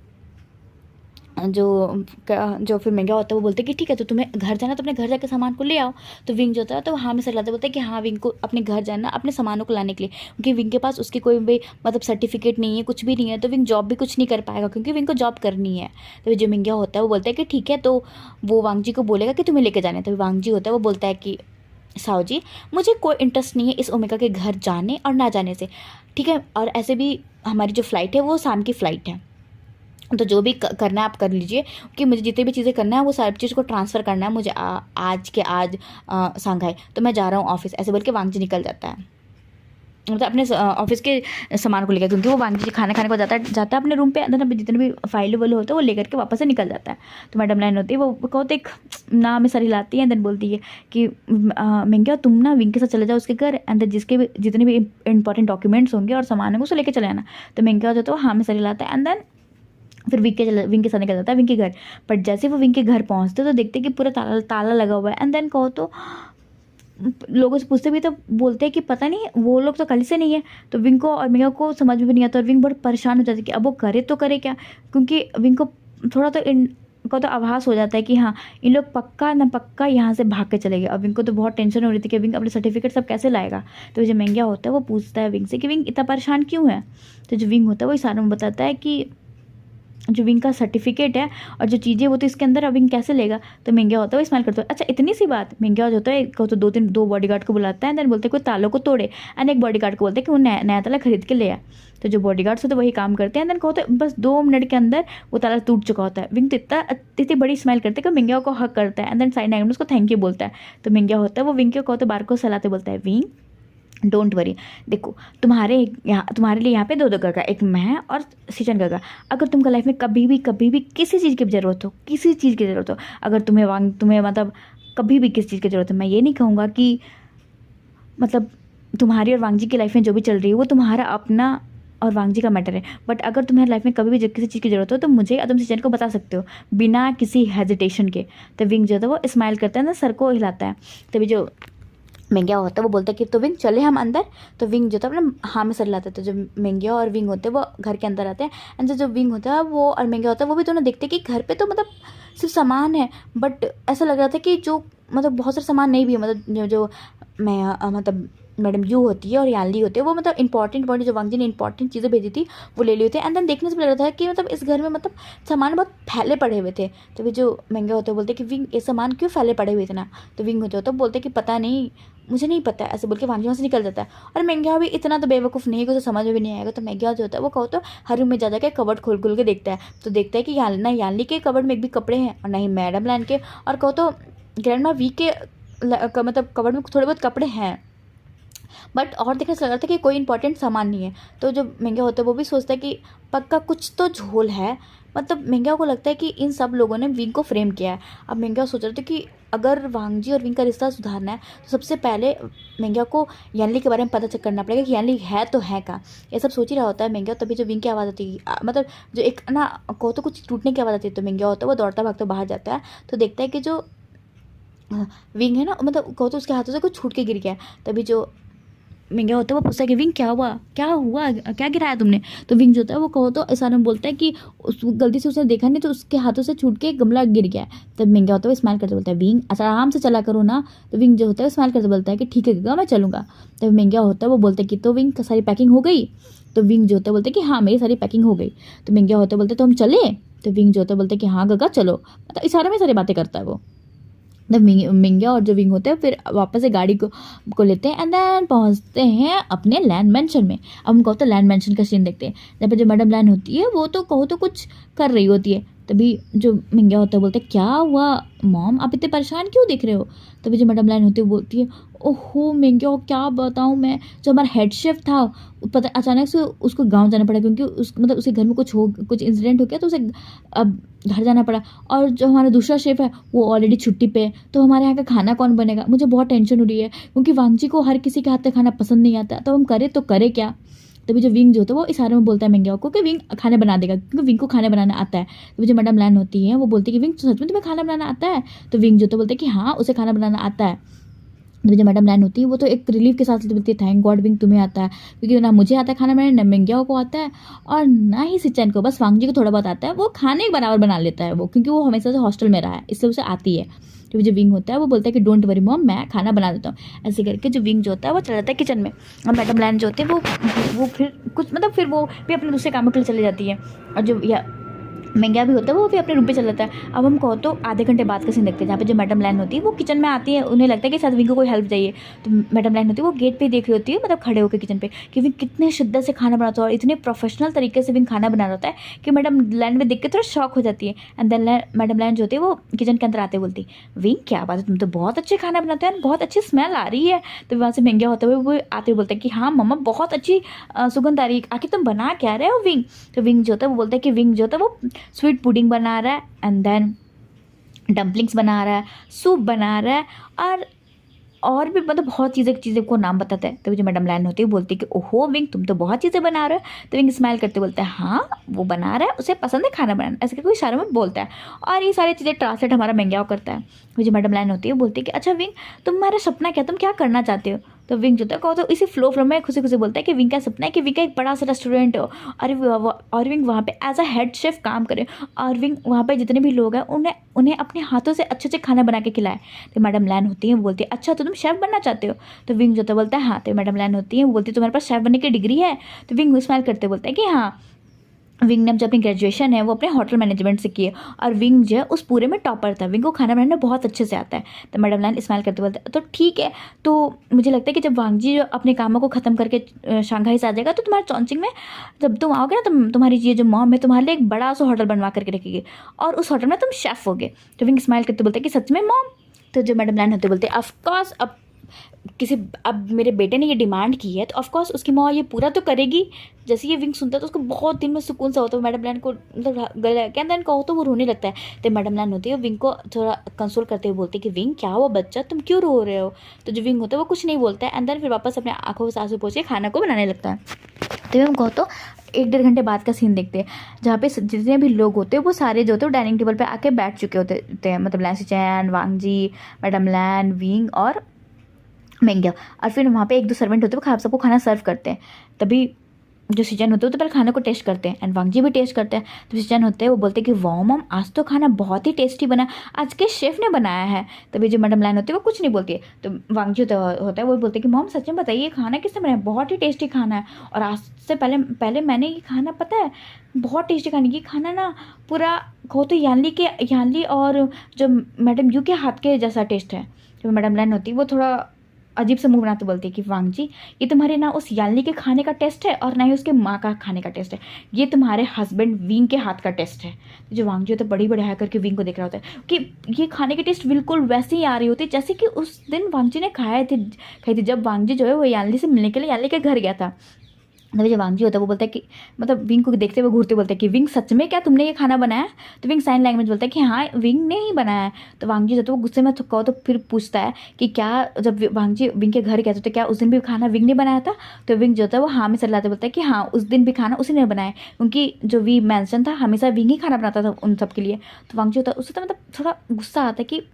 Speaker 1: जो फिर महंगा होता है वो बोलते हैं कि ठीक है तो तुम्हें घर जाना तो अपने घर जाकर सामान को ले आओ। तो विंग जो होता है तो हाँ में सर लाते बोलते हैं कि हाँ विंग को अपने घर जाना अपने सामानों को लाने के लिए, क्योंकि विंग के पास उसकी कोई भी मतलब सर्टिफिकेट नहीं है, कुछ भी नहीं है, तो विंग जॉब भी कुछ नहीं कर पाएगा क्योंकि विंग को जॉब करनी है। तो जो मिंग्या होता है वो बोलता है कि ठीक है, तो वो वांगजी को बोलेगा कि तुम्हें लेके जाने। तो वांगजी होता है वो बोलता है कि साओ जी मुझे कोई इंटरेस्ट नहीं है इस ओमेगा के घर जाने और ना जाने से, ठीक है, और ऐसे भी हमारी जो फ़्लाइट है वो शाम की फ़्लाइट है, तो जो भी करना है आप कर लीजिए, कि मुझे जितनी भी चीज़ें करना है वो सारी चीज़ को ट्रांसफ़र करना है मुझे आज के आज संघाई, तो मैं जा रहा हूँ ऑफिस। ऐसे बोल के वांगजी निकल जाता है, मतलब अपने ऑफिस के सामान को लेकर, क्योंकि वो वांगजी खाना खाने को जाता है अपने रूम पे, अंदर जितने भी फाइल वाले होते हैं वो लेकर के वापस से निकल जाता है। तो मैडम लाइन होती है वो कहते एक ना में सर हिलाती है, देन बोलती है कि मिंग्या तुम ना विंग के साथ चले जाओ उसके घर, अंदर जिसके भी जितने भी इंपॉर्टेंट डॉक्यूमेंट्स होंगे और सामान है उसे लेकर चले आना। तो मिंग्या जो तो हाँ में सर हिलाता है, एंड देन फिर विंग के साथ निकल जाता है विंग के घर। बट जैसे वो विंग के घर पहुंचते तो देखते कि पूरा ताला लगा हुआ है, एंड देन कहो तो लोगों से पूछते भी तो बोलते हैं कि पता नहीं वो लोग तो कल से नहीं है। तो विंग को और मिंगा को समझ में भी नहीं आता और विंग बहुत परेशान हो जाती है कि अब वो करे तो करे क्या, क्योंकि विंग को थोड़ा तो को तो आभास हो जाता है कि हाँ इन लोग पक्का ना पक्का यहाँ से भाग के चले गए। अब विंग को तो बहुत टेंशन हो रही थी कि विंग अपने सर्टिफिकेट सब कैसे लाएगा। तो जो महंगा होता है वो पूछता है विंग से कि विंग इतना परेशान क्यों है। तो जो विंग होता है वो इशारों में बताता है कि जो विंग का सर्टिफिकेट है और जो चीज़ें वो तो इसके अंदर, अब विंग कैसे लेगा। तो महंगा होता है वो स्माइल करता है, अच्छा इतनी सी बात। महंगा होता है को तो दो बॉडीगार्ड को बुलाता है, देन बोलते हैं कोई तालों को तोड़े, एंड एक बॉडीगार्ड को बोलते हैं कि वो नया ताला खरीद के ले आए। तो जो बॉडीगार्ड्स होते हैं वही काम करते हैं, देन कहते हैं बस 2 मिनट के अंदर वो ताला टूट चुका होता है। विंग तो इतनी बड़ी स्माइल करते हैं कि महंगा को हक करता है, एंड देन साइड एंगल उसको थैंक यू बोलता है। तो महंगा होता है वो विंग के कहते बार को सलाते बोलता है, विंग डोंट वरी, देखो तुम्हारे लिए यहाँ पे 2 गगा, एक मैं और सीचन गगा। अगर तुमको लाइफ में कभी भी किसी चीज़ की ज़रूरत हो, अगर तुम्हें मतलब कभी भी किसी चीज़ की ज़रूरत है, मैं ये नहीं कहूँगा कि मतलब तुम्हारी और वांगजी की लाइफ में जो भी चल रही है वो तुम्हारा अपना और वांगजी का मैटर है, बट अगर तुम्हारी लाइफ में कभी भी किसी चीज़ की ज़रूरत हो तो मुझे तुम सीचन को बता सकते हो बिना किसी हेजिटेशन के। तो विंग जो है वो स्माइल करता है ना, सर को हिलाता है। तभी जो महंगा होता है वो बोलता है कि तो विंग चले हम अंदर। तो विंग जो था अपना हाँ में सर लाता है। तो जो महंगा और विंग होते हैं वो घर के अंदर आते हैं, एंड जो विंग होता है वो और महंगा होता है वो भी दोनों देखते हैं कि घर पे तो मतलब सिर्फ सामान है, बट ऐसा लग रहा था कि जो मतलब बहुत सारे सामान नहीं भी है, मतलब जो मैं मतलब मैडम यू होती है और यानली होती है वो मतलब इंपॉर्टेंट जो वांगजी ने इंपॉर्टेंट चीज़ें भेजी थी वो ले ली होती है। एंड देन देखने से भी लग रहा था कि मतलब इस घर में मतलब सामान बहुत फैले पड़े हुए थे। तो भी जो महंगा होते हैं बोलते कि विंग ये सामान क्यों फैले पड़े हुए थे ना। तो विंग होते हो तो बोलते कि पता नहीं, मुझे नहीं पता, ऐसे बोल के वांगजी वहाँ से निकल जाता है। और महंगा भी इतना तो बेवकूफ़ नहीं है कि उसे समझ में भी नहीं आएगा। तो महंगा जो होता है वो कहो तो हर रूम में जा जाकर कबर्ड खोल के देखता है। तो देखता है कि ना यानली के कबर्ड में एक भी कपड़े हैं और ना ही मैडम लाइन के, और कहो तो ग्रैंड मा वी के मतलब कबर्ड में थोड़े बहुत कपड़े हैं, बट और देखने से लग रहा था कि कोई इंपॉर्टेंट सामान नहीं है। तो जो महंगा होता है वो भी सोचता है कि पक्का कुछ तो झोल है, मतलब महंगा को लगता है कि इन सब लोगों ने विंग को फ्रेम किया है। अब महंगा सोच रहे थे कि अगर वांगजी और विंग का रिश्ता सुधारना है तो सबसे पहले महंगा को यानली के बारे में पता चेक करना पड़ेगा कि यानली है तो है का। ये सब सोच ही रहा होता है महंगा, तभी जो विंग की आवाज़ आती है, मतलब जो एक ना को तो कुछ टूटने की आवाज़ आती है। तो महंगा होता है वो दौड़ता भागता बाहर जाता है, तो देखता है कि जो विंग है ना, मतलब कहो तो उसके हाथों से कुछ छूट के गिर गया है। तभी जो महंगा होता है वो पूछता है कि विंग क्या हुआ क्या गिराया तुमने। तो विंग जो होता है वो कहो तो इशारे में बोलता है कि उस गलती से उसने देखा नहीं तो उसके हाथों से छूट के गमला गिर गया है। तब महंगा होता है वो स्माइल करते बोलता है, विंग अच्छा आराम से चला करो ना। तो विंग जो होता है वो स्माइल करते बोलता है कि ठीक है गगा मैं चलूँगा। तब महंगा होता है वो बोलता है कि तो विंग सारी पैकिंग हो गई। तो विंग जो होता है बोलते हैं कि हाँ मेरी सारी पैकिंग हो गई। तो महंगा होता है बोलते तो हम चले। तो विंग जो होता है बोलते हैं कि हाँ गगा चलो, मतलब इशारे में सारी बातें करता है वो। द मिंग्या और जो विंग होते हैं फिर वापस से गाड़ी को लेते हैं एंड देन पहुंचते हैं अपने लैंड मेंशन में। अब हम कहो तो लैंड मेंशन का सीन देखते हैं, जहाँ पे जो मैडम लैन होती है वो तो कहो तो कुछ कर रही होती है। तभी जो मिंग्या होता है बोलते हैं क्या हुआ मॉम, आप इतने परेशान क्यों दिख रहे हो। तभी जो मैडम लैन होती है बोलती है ओहो मिंग्या क्या बताऊँ मैं, जो हमारा हेड शेफ था पता अचानक से उसको गाँव जाना पड़ा क्योंकि उस मतलब उसके घर में कुछ इंसिडेंट हो गया तो उसे अब घर जाना पड़ा। और जो हमारा दूसरा शेफ है वो ऑलरेडी छुट्टी पे है, तो हमारे यहाँ का खाना कौन बनेगा। मुझे बहुत टेंशन हो रही है क्योंकि वांगजी को हर किसी के हाथ का खाना पसंद नहीं आता, तो हम करें तो करें क्या। तभी जो विंग जो होता है वो इशारे में बोलता है मिंग्याओ को कि विंग खाना बना देगा क्योंकि विंग को खाना बनाना आता है। तभी जो मैडम लैन होती है वो बोलती है कि विंग सच में तुम्हें खाना बनाना आता है। तो विंग जो होता है बोलता है कि हाँ उसे खाना बनाना आता है। तो जो मैडम लैन होती है वो तो एक रिलीफ के साथ बोलती है थैंक गॉड विंग तुम्हें आता है, क्योंकि ना मुझे आता है खाना बनाने, ना मिंग्याओ को आता है और ना ही सिचन को, बस वांगजी को थोड़ा बहुत आता है। वो खाने के बराबर बना लेता है वो, क्योंकि वो हमेशा से हॉस्टल में रहा है इसलिए उसे आती है। तो जो विंग होता है वो बोलता है कि डोंट वरी मॉम मैं खाना बना देता हूँ। ऐसे करके जो विंग जो होता है वो चला जाता है किचन में और मैडम लैन जो होती है वो फिर कुछ मतलब फिर वो भी अपने दूसरे कामों के लिए चली जाती है। और जो मिंग्या भी होता है वो भी अपने रूम पे चल जाता है। अब हम कहो तो आधे घंटे बाद का सीन देखते हैं जहाँ पे जो मैडम लैन होती है वो किचन में आती है, उन्हें लगता है कि शायद विंग को कोई हेल्प चाहिए। तो मैडम लैन होती है वो गेट पे देख रही होती है, मतलब खड़े होकर किचन पे, कि विंग कितने शिद्दत से खाना बनाता है और इतने प्रोफेशनल तरीके से विंग खाना बना रहा होता है कि मैडम लैन में देख के थोड़ा शॉक हो जाती है। एंड देन मैडम लैन जो होती है वो किचन के अंदर आते बोलती विंग क्या बात है तुम तो बहुत अच्छे खाना बनाते हैं, बहुत अच्छी स्मेल आ रही है। तो वहाँ से मिंग्या होते हुए वो आते हुए बोलते हैं कि हाँ मम्मा बहुत अच्छी सुगंध आ रही है, आखिर तुम बना क्या रहे हो विंग। तो विंग जो होता है वो बोलता है कि विंग जो होता है वो स्वीट पुडिंग बना रहा है एंड देन डम्पलिंग्स बना रहा है, सूप बना रहा है और भी मतलब बहुत चीज़ें को नाम बताता है। तो जो मैडम लैन होती है बोलती है कि ओहो विंग तुम तो बहुत चीज़ें बना रहे हो। तो विंग स्माइल करते बोलता है हाँ वो बना रहा है, उसे पसंद है खाना बनाना, ऐसे करके इशारों में बोलता है। और ये सारी चीज़ें ट्रांसलेट हमारा मिंग्याओ करता है। वो जो मैडम लैन होती है बोलती है कि अच्छा विंग तुम्हारा सपना क्या, तुम क्या करना चाहते हो। तो विंग जो होता है कहो तो इसी फ्लो में खुशी खुशी बोलता है कि विंग का सपना है कि विंग का एक बड़ा सा रेस्टोरेंट हो और विंग वहाँ पे एज अ हेड शेफ काम करे और विंग वहाँ पे जितने भी लोग हैं उन्हें अपने हाथों से अच्छे अच्छे खाना बना के खिलाए। तो मैडम लैन होती है बोलती है अच्छा तो तुम शेफ़ बनना चाहते हो। तो विंग जो होता बोलता है हाँ। तो मैडम लैन होती है वो बोलती है तुम्हारे पास शेफ़ बनने की डिग्री है। तो विंग स्माइल करते बोलता है कि हाँ। विंग ने जो अपनी ग्रेजुएशन है वो अपने होटल मैनेजमेंट से की है और विंग जो है उस पूरे में टॉपर था, विंग को खाना बनाना बहुत अच्छे से आता है। तो मैडम लैन स्माइल करते बोलते हैं तो ठीक है। तो मुझे लगता है कि जब वांगजी जो अपने कामों को ख़त्म करके शंघाई से आ जाएगा तो तुम्हारे चॉन्चिंग में जब तुम आओगे ना तुम्हारी ये जो मॉम है तुम्हारे लिए एक बड़ा सा होटल बनवा करके रखेगी और उस होटल में तुम शेफ़ होगे। तो विंग स्माइल करते बोलते हैं कि सच में मॉम। तो जो मैडम लैन होते बोलते हैं ऑफकोर्स अब मेरे बेटे ने ये डिमांड की है तो ऑफकोर्स उसकी माँ ये पूरा तो करेगी। जैसे ये विंग सुनता है तो उसको बहुत दिन में सुकून सा होता है। मैडम लैन को मतलब गले क्या देन कहो तो वो रोने लगता है। तो मैडम लैन होती है विंग को थोड़ा कंसोल करते हुए बोलती है कि विंग क्या हुआ बच्चा तुम क्यों रो रहे हो। तो जो विंग होता है वो कुछ नहीं बोलता है एंड देन फिर वापस अपने आंखों से आंसू पोंछ के खाना को बनाने लगता है। तो हम कहो तो 1-1.5 घंटे बाद का सीन देखते हैं जहाँ पे जितने भी लोग होते हैं वो सारे जो होते हैं डाइनिंग टेबल पे आके बैठ चुके होते हैं, मतलब लैन सिचैन, वांगजी, मैडम लैन, विंग और मिंग्या। और फिर वहाँ पे 1-2 सर्वेंट होते हैं वो सबको खाना सर्व करते हैं। तभी जो सिचन होते हैं तो पहले खाने को टेस्ट करते हैं एंड वांगजी भी टेस्ट करते हैं। तो सिचन होते हैं वो बोलते हैं कि वाह मॉम आज तो खाना बहुत ही टेस्टी बना, आज के शेफ़ ने बनाया है। तभी जो मैडम लैन होती है वो कुछ नहीं बोलती है। तो वांगजी होता है वो बोलते हैं कि मॉम सच में बताइए खाना किसने बनाया, बहुत ही टेस्टी खाना है और आज से पहले मैंने ये खाना पता है बहुत टेस्टी खाने की खाना ना पूरा कहो तो यानली और जो मैडम यू के हाथ के जैसा टेस्ट है। तो मैडम लैन होती है वो थोड़ा अजीब से मुंह बनाते बोलती है कि वांगजी ये तुम्हारे ना उस यालनी के खाने का टेस्ट है और ना ही उसके माँ का खाने का टेस्ट है, ये तुम्हारे हस्बैंड विंग के हाथ का टेस्ट है। तो जो वांगजी होता है बड़ी बड़ी हाई करके विंग को देख रहा होता है कि ये खाने की टेस्ट बिल्कुल वैसे ही आ रही होती है जैसे कि उस दिन वांगजी ने खाई थी जब वांगजी जो है वो यालनी से मिलने के लिए यालनी के घर गया था। तभी जो वांगजी होता है वो बोलता है कि मतलब विंग को देखते हुए घूरते बोलता है कि विंग सच में क्या तुमने ये खाना बनाया। तो विंग साइन लैंग्वेज बोलता है कि हाँ विंग ने ही बनाया है। तो वांगजी जो होता है वो गुस्से में कहो तो फिर पूछता है कि क्या जब वांगजी विंग के घर गया था तो क्या उस दिन भी खाना विंग ने बनाया था। तो विंग जो होता है वो हाँ में सलाते बोलता है कि हाँ उस दिन भी खाना उसी ने बनाया क्योंकि जो वी मैंसन था हमेशा विंग ही खाना बनाता था उन सब के लिए। तो वांगजी होता है उससे तो मतलब थोड़ा गुस्सा आता है कि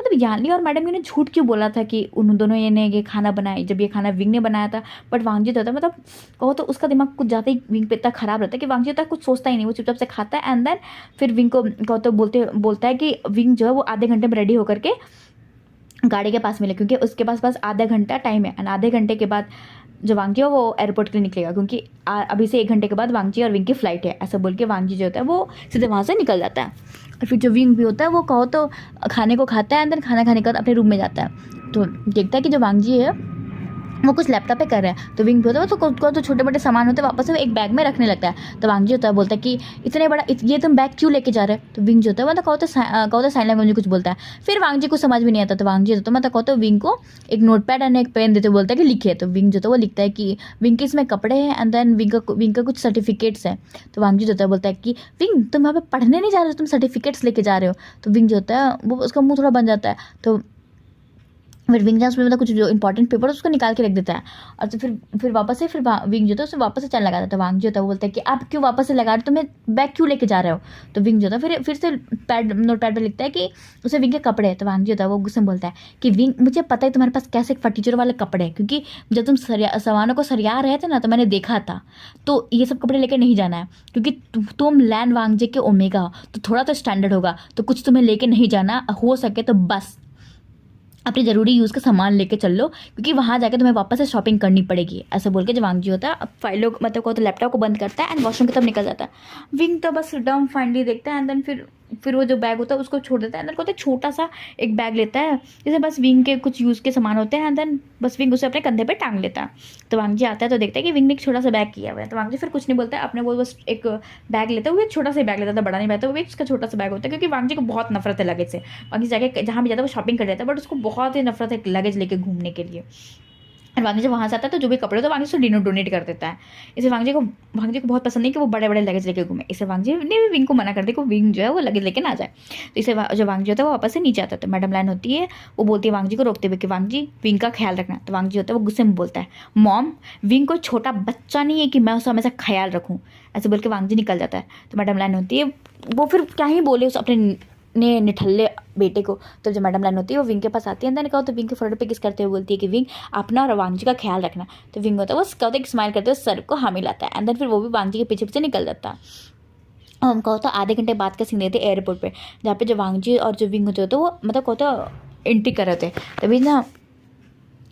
Speaker 1: मतलब यानली और मैडम ने झूठ क्यों बोला था कि उन दोनों ने ये खाना बनाया जब ये खाना विंग ने बनाया था। बट वांगजी होता है मतलब कहो तो उसका दिमाग कुछ ज़्यादा ही विंग पे इतना खराब रहता है कि वांगजी होता है कुछ सोचता ही नहीं, वो चुपचाप से खाता है एंड देन फिर विंग को कहो तो बोलता है कि विंग जो है वो आधे घंटे में रेडी होकर के गाड़ी के पास मिले क्योंकि उसके पास आधा घंटा टाइम है एंड आधे घंटे के बाद जो वांगजी है वो एयरपोर्ट के लिए निकलेगा क्योंकि अभी से 1 घंटे के बाद वांगजी और विंग की फ़्लाइट है। ऐसा बोल के वांगजी जो होता है वो सीधे वहाँ से निकल जाता है। और फिर जो विंग भी होता है वो कहो तो खाने को खाता है, एंड देन खाना खाने के बाद अपने रूम में जाता है। तो देखता है कि जो वांगजी है वो कुछ लैपटॉप पे कर रहे हैं। तो विंग भी होता है वो तो जो छोटे मोटे सामान होते हैं वापस से वो एक बैग में रखने लगता है। तो वांगजी होता है बोलता है कि इतने बड़ा ये तुम बैग क्यों लेके जा रहे हो। तो विंग जो होता है मतलब कहो तो साइन लैंग्वेज में कुछ बोलता है। फिर वांगजी को समझ में नहीं आता। तो वांगजी होता है मतलब कहो तो विंग को एक नोटपैड एंड एक पेन देते बोलता है कि लिखे। तो विंग जो होता है वो लिखता है कि विंग के इसमें कपड़े हैं एंड देन विंग का कुछ सर्टिफिकेट्स हैं। तो वांगजी जो होता है बोलता है कि विंग तुम यहाँ पे पढ़ने नहीं जा रहे हो, तुम सर्टिफिकेट्स लेके जा रहे हो। तो विंग जो होता है वो उसका मुँह थोड़ा बन जाता है। तो फिर विंग उसमें मतलब कुछ जो इंपॉर्टेंट पेपर है उसको निकाल के रख देता है। और तो फिर वापस से फिर विंग जो था उसमें वापस से चैन लगा देता है। वांग जो होता है वो बोलता है कि आप क्यों वापस से लगा रहे हो, तुम्हें बैग क्यों लेके जा रहे हो। तो विंग जो था फिर से नोट पैड पर लिखता है कि उसे विंग के कपड़े हैं। तो वांग जो होता है वो गुस्से में बोलता है कि विंग मुझे पता है तुम्हारे पास कैसे फटीचर वाले कपड़े हैं, क्योंकि जब तुम सामानों को सरिया रहे थे ना तो मैंने देखा था। तो ये सब कपड़े लेकर नहीं जाना है, क्योंकि तुम लैन वांगजे के ओमेगा हो तो थोड़ा तो स्टैंडर्ड होगा। तो कुछ तुम्हें लेके नहीं जाना, हो सके तो बस अपने ज़रूरी यूज़ का सामान लेके चल लो, क्योंकि वहाँ जाके तुम्हें वापस से शॉपिंग करनी पड़ेगी। ऐसा बोल के जो वांगजी होता है अब फाइलों मतलब को तो लैपटॉप को बंद करता है एंड वॉशरूम की तरफ निकल जाता है। विंग तो बस डम फाइनली देखता है एंड देन फिर वो जो बैग होता है उसको छोड़ देता है। एंड देन छोटा सा एक बैग लेता है जिसे बस विंग के कुछ यूज़ के सामान होते हैं एंड देन बस विंग उसे अपने कंधे पे टांग लेता है। तो वांगजी आता है तो देखता है कि विंग ने एक छोटा सा बैग किया हुआ है। तो वांगजी फिर कुछ नहीं बोलता है, अपने वो बस एक बैग लेता है। वो एक छोटा सा बैग लेता था, बड़ा नहीं रहता, वो भी उसका छोटा सा बैग होता है, क्योंकि वांगजी को बहुत नफरत है लगेज से। वांगजी जाके जहाँ भी जाता है वो शॉपिंग कर लेता है, बट उसको बहुत ही नफरत है लगेज लेके घूमने के लिए। और वांगजी जब वहाँ से आता है तो जो भी कपड़े तो वांगजी उसको डोनेट कर देता है। इसे वांगजी को बहुत पसंद नहीं कि वो बड़े बड़े लगेज लेके घूमे। इसे वांगजी ने भी विंग को मना कर दिया कि विंग जो है वो लगेज लेके ना जाए। तो इसे जो वांगजी होता है वो वापस से नीचे आता है। तो मैडम लाइन होती है, वो बोलती है वांगजी को रोकते हुए कि वांगजी विंग का ख्याल रखना। तो वांगजी होता है वो गुस्से में बोलता है, मॉम विंग कोई छोटा बच्चा नहीं है कि मैं उसका हमेशा ख्याल रखूँ। ऐसे बोल के वांगजी निकल जाता है। तो मैडम लाइन होती है, वो फिर क्या ही बोले उस अपने निठल्ले बेटे को। तो जब मैडम लाइन होती है वो विंग के पास आती है, अंदर कहो तो विंग के फोटो पे किस करते हुए बोलती है कि विंग अपना और वांगजी का ख्याल रखना। तो विंग होता है वो कहते एक स्माइल करते हुए सर को हाँ मिलाता है एंड देन फिर वो भी वांगजी के पीछे पीछे निकल जाता है। और हम कहो तो आधे घंटे बाद का सीन देते एयरपोर्ट पे, जहाँ पे जो वांगजी और जो विंग होते वो मतलब कहो तो एंट्री कर रहे थे। तभी ना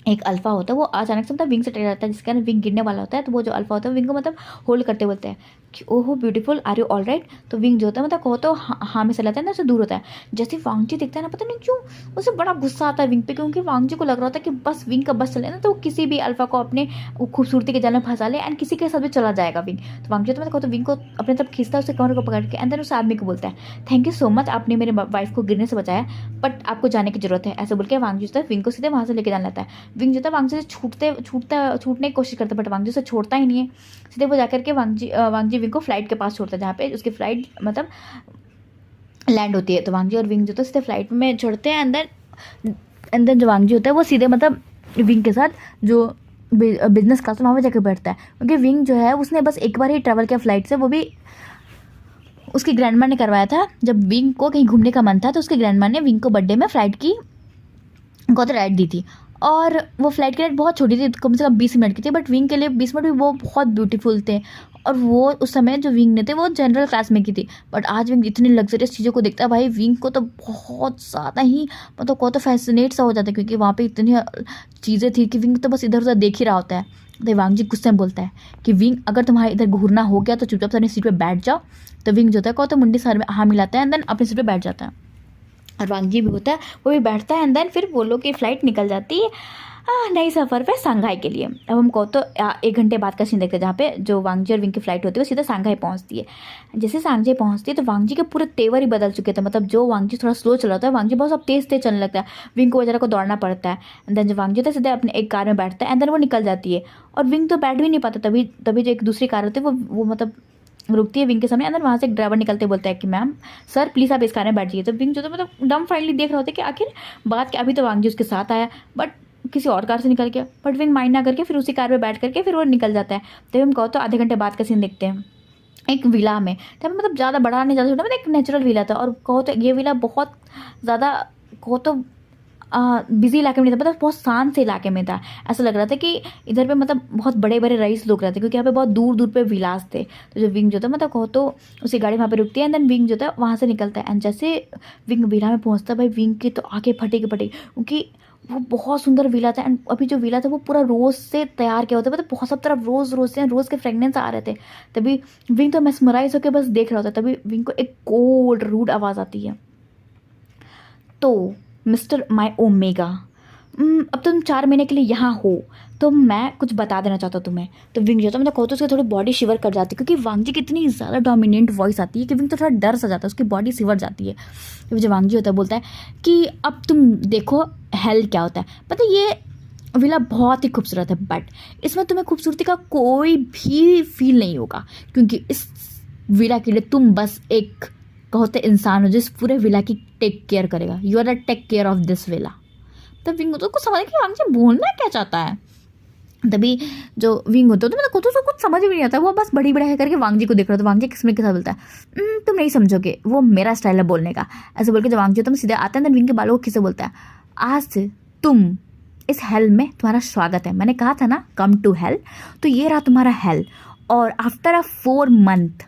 Speaker 1: एक अल्फा होता है वो अचानक से मतलब विंग से टकरा जाता है, जिसके कारण विंग गिरने वाला होता है। तो वो जो अल्फा होता है विंग को मतलब होल्ड करते बोलते हैं कि ओहो beautiful are you all right. तो विंग जो होता है मतलब कहो तो हाँ में चलाता है ना, उससे दूर होता है। जैसे वांगजी दिखता है ना, पता नहीं क्यों उसे बड़ा गुस्सा आता है विंग पे, क्योंकि वांगजी को लग रहा था कि बस विंग का बस चले ना तो वो किसी भी अल्फा को अपने खूबसूरती के जाल में फंसा ले एंड किसी के साथ भी चला जाएगा विंग। तो वांगजी तो मतलब कहो तो विंग को अपने तरफ खींचता है, उसके कमर को पकड़ के अंदर उस आदमी को बोलता है थैंक यू सो मच, आपने मेरे वाइफ को गिरने से बचाया, बट आपको जाने की जरूरत है। ऐसे बोल के वांगजी जो है विंग को सीधे वहाँ से लेके जाने लगता है। विंग जो है वांगजी से छूटने की कोशिश करता है, बट वांगजी उसे छोड़ता ही नहीं है। सीधे वो जाकर के वांगजी विंग को फ्लाइट के पास छोड़ता है, जहाँ पे उसकी फ्लाइट मतलब लैंड होती है। तो वांगजी और विंग जो होता है सीधे फ्लाइट में चढ़ते हैं। अंदर जो वांगजी होता है वो सीधे मतलब विंग के साथ जो बिजनेस क्लास वहाँ पर जाकर बैठता है, क्योंकि विंग जो है उसने बस एक बार ही ट्रैवल किया फ्लाइट से, वो भी उसकी ग्रैंडमा ने करवाया था। जब विंग को कहीं घूमने का मन था तो उसके ग्रैंडमा ने विंग को बर्थडे में फ्लाइट की राइड दी थी, और वो फ्लाइट की राइड बहुत छोटी थी, कम से कम 20 मिनट की थी, बट विंग के लिए 20 मिनट भी वो बहुत ब्यूटीफुल थे। और वो उस समय जो विंग ने थे वो जनरल क्लास में की थी, बट आज विंग इतनी लग्जरियस चीज़ों को देखता है भाई, विंग को तो बहुत ज़्यादा ही मतलब को तो फैसिनेट सा हो जाता है, क्योंकि वहाँ पे इतनी चीज़ें थी कि विंग तो बस इधर उधर देख ही रहा होता है। तो वांगजी गुस्से में बोलता है कि विंग अगर तुम्हारे इधर घूरना हो गया तो चुपचाप अपनी सीट पर बैठ जाओ। तो विंग जो होता है को तो मुंडी सर में हाँ मिलाता है एंड देन अपनी सीट पर बैठ जाता है, और वांगजी भी होता है वो भी बैठता है एंड देन फिर वो लोग की फ़्लाइट निकल जाती है नई सफ़र पे शंघाई के लिए। अब हम कहो तो 1 घंटे बाद का सीन देखते हैं, जहाँ पे जो वांगजी और विंग की फ़्लाइट होती है वो सीधा शंघाई पहुँचती है। जैसे शंघाई पहुँचती है तो वांगजी के पूरे तेवर ही बदल चुके थे, मतलब जो वांगजी थोड़ा स्लो चलाता है वांगजी बहुत सब तेज़ चलने लगता है, विंग को बेचारा को दौड़ना पड़ता है। एंड देन जो वांगजी होता है सीधे अपने एक कार में बैठता है एंड देन वो निकल जाती है, और विंग तो बैठ भी नहीं पाता। तभी जो एक दूसरी कार होती है वो मतलब रुकती है विंग के सामने। अंदर वहाँ से एक ड्राइवर निकलते बोलता है कि मैम सर प्लीज़ आप इस कार में बैठ जाइए। तो विंग जो तो मतलब डम फाइनली देख रहे होते कि आखिर बात क्या, अभी तो वांगजी उसके साथ आया बट किसी और कार से निकल गया, बट विंग माइंड ना करके फिर उसी कार में बैठ करके फिर वो निकल जाता है। तभी हम कहो तो आधे घंटे बाद का सीन देखते हैं एक विला में, तब मतलब ज़्यादा बड़ा नहीं ज़्यादा छोटा, मतलब एक नेचुरल विला था, और कहो तो ये विला बहुत ज़्यादा कहो तो बिजी इलाके में नहीं था, मतलब बहुत शांत से इलाके में था। ऐसा लग रहा था कि इधर पे मतलब बहुत बड़े बड़े रईस लोग रहते, क्योंकि यहाँ पे बहुत दूर दूर पे विलास थे। तो जो विंग जो था मतलब कहो तो उसकी गाड़ी वहाँ पे रुकती है एंड देन विंग जो था वहाँ से निकलता है। एंड जैसे विंग विला में पहुँचता है भाई, विंग की तो आंखें फटेगी, क्योंकि वो बहुत सुंदर विला था। एंड अभी जो विला था वो पूरा रोज़ से तैयार किया होता है, मतलब बहुत सब तरफ रोज़ के फ्रेगनेंस आ रहे थे। तभी विंग तो मेस्मराइज होकर बस देख रहा होता है। तभी विंग को एक कोल्ड रूड आवाज़ आती है, तो मिस्टर माई ओमेगा, अब तुम 4 महीने के लिए यहाँ हो, तो मैं कुछ बता देना चाहता हूँ तुम्हें। तो विंग जो था मतलब कहते उसकी थोड़ी बॉडी शिवर कर जाती है, क्योंकि वांगजी की इतनी ज़्यादा डोमिनेंट वॉइस आती है कि विंग तो थोड़ा डर सा जाता है, उसकी बॉडी शिवर जाती है। तो जो वांगजी होता है बोलता है कि अब तुम देखो हेल क्या होता है। पता है ये विला बहुत ही खूबसूरत है, बट इसमें तुम्हें खूबसूरती का कोई भी फील नहीं होगा, क्योंकि इस विला के लिए तुम बस एक कहते इंसान हो जिस पूरे विला की टेक केयर करेगा। You are the take care of this villa. तब विंग होता कुछ समझ कि वांगजी बोलना क्या चाहता है। तभी जो विंग होता है तो मतलब खुद उसको कुछ समझ भी नहीं आता, वो बस बड़ी बड़ा है करके वांगजी को देख रहा था। वांगजी किस्मत के साथ बोलता है तुम नहीं समझोगे, वो मेरा स्टाइल है बोलने का। ऐसे बोल के जो वांगजी होता है सीधे आता है, देन विंग के बालों को खींचे बोलता है आज से तुम इस हेल में तुम्हारा स्वागत है। मैंने कहा था ना कम टू हेल, तो ये रहा तुम्हारा हेल। और आफ्टर 4 मंथ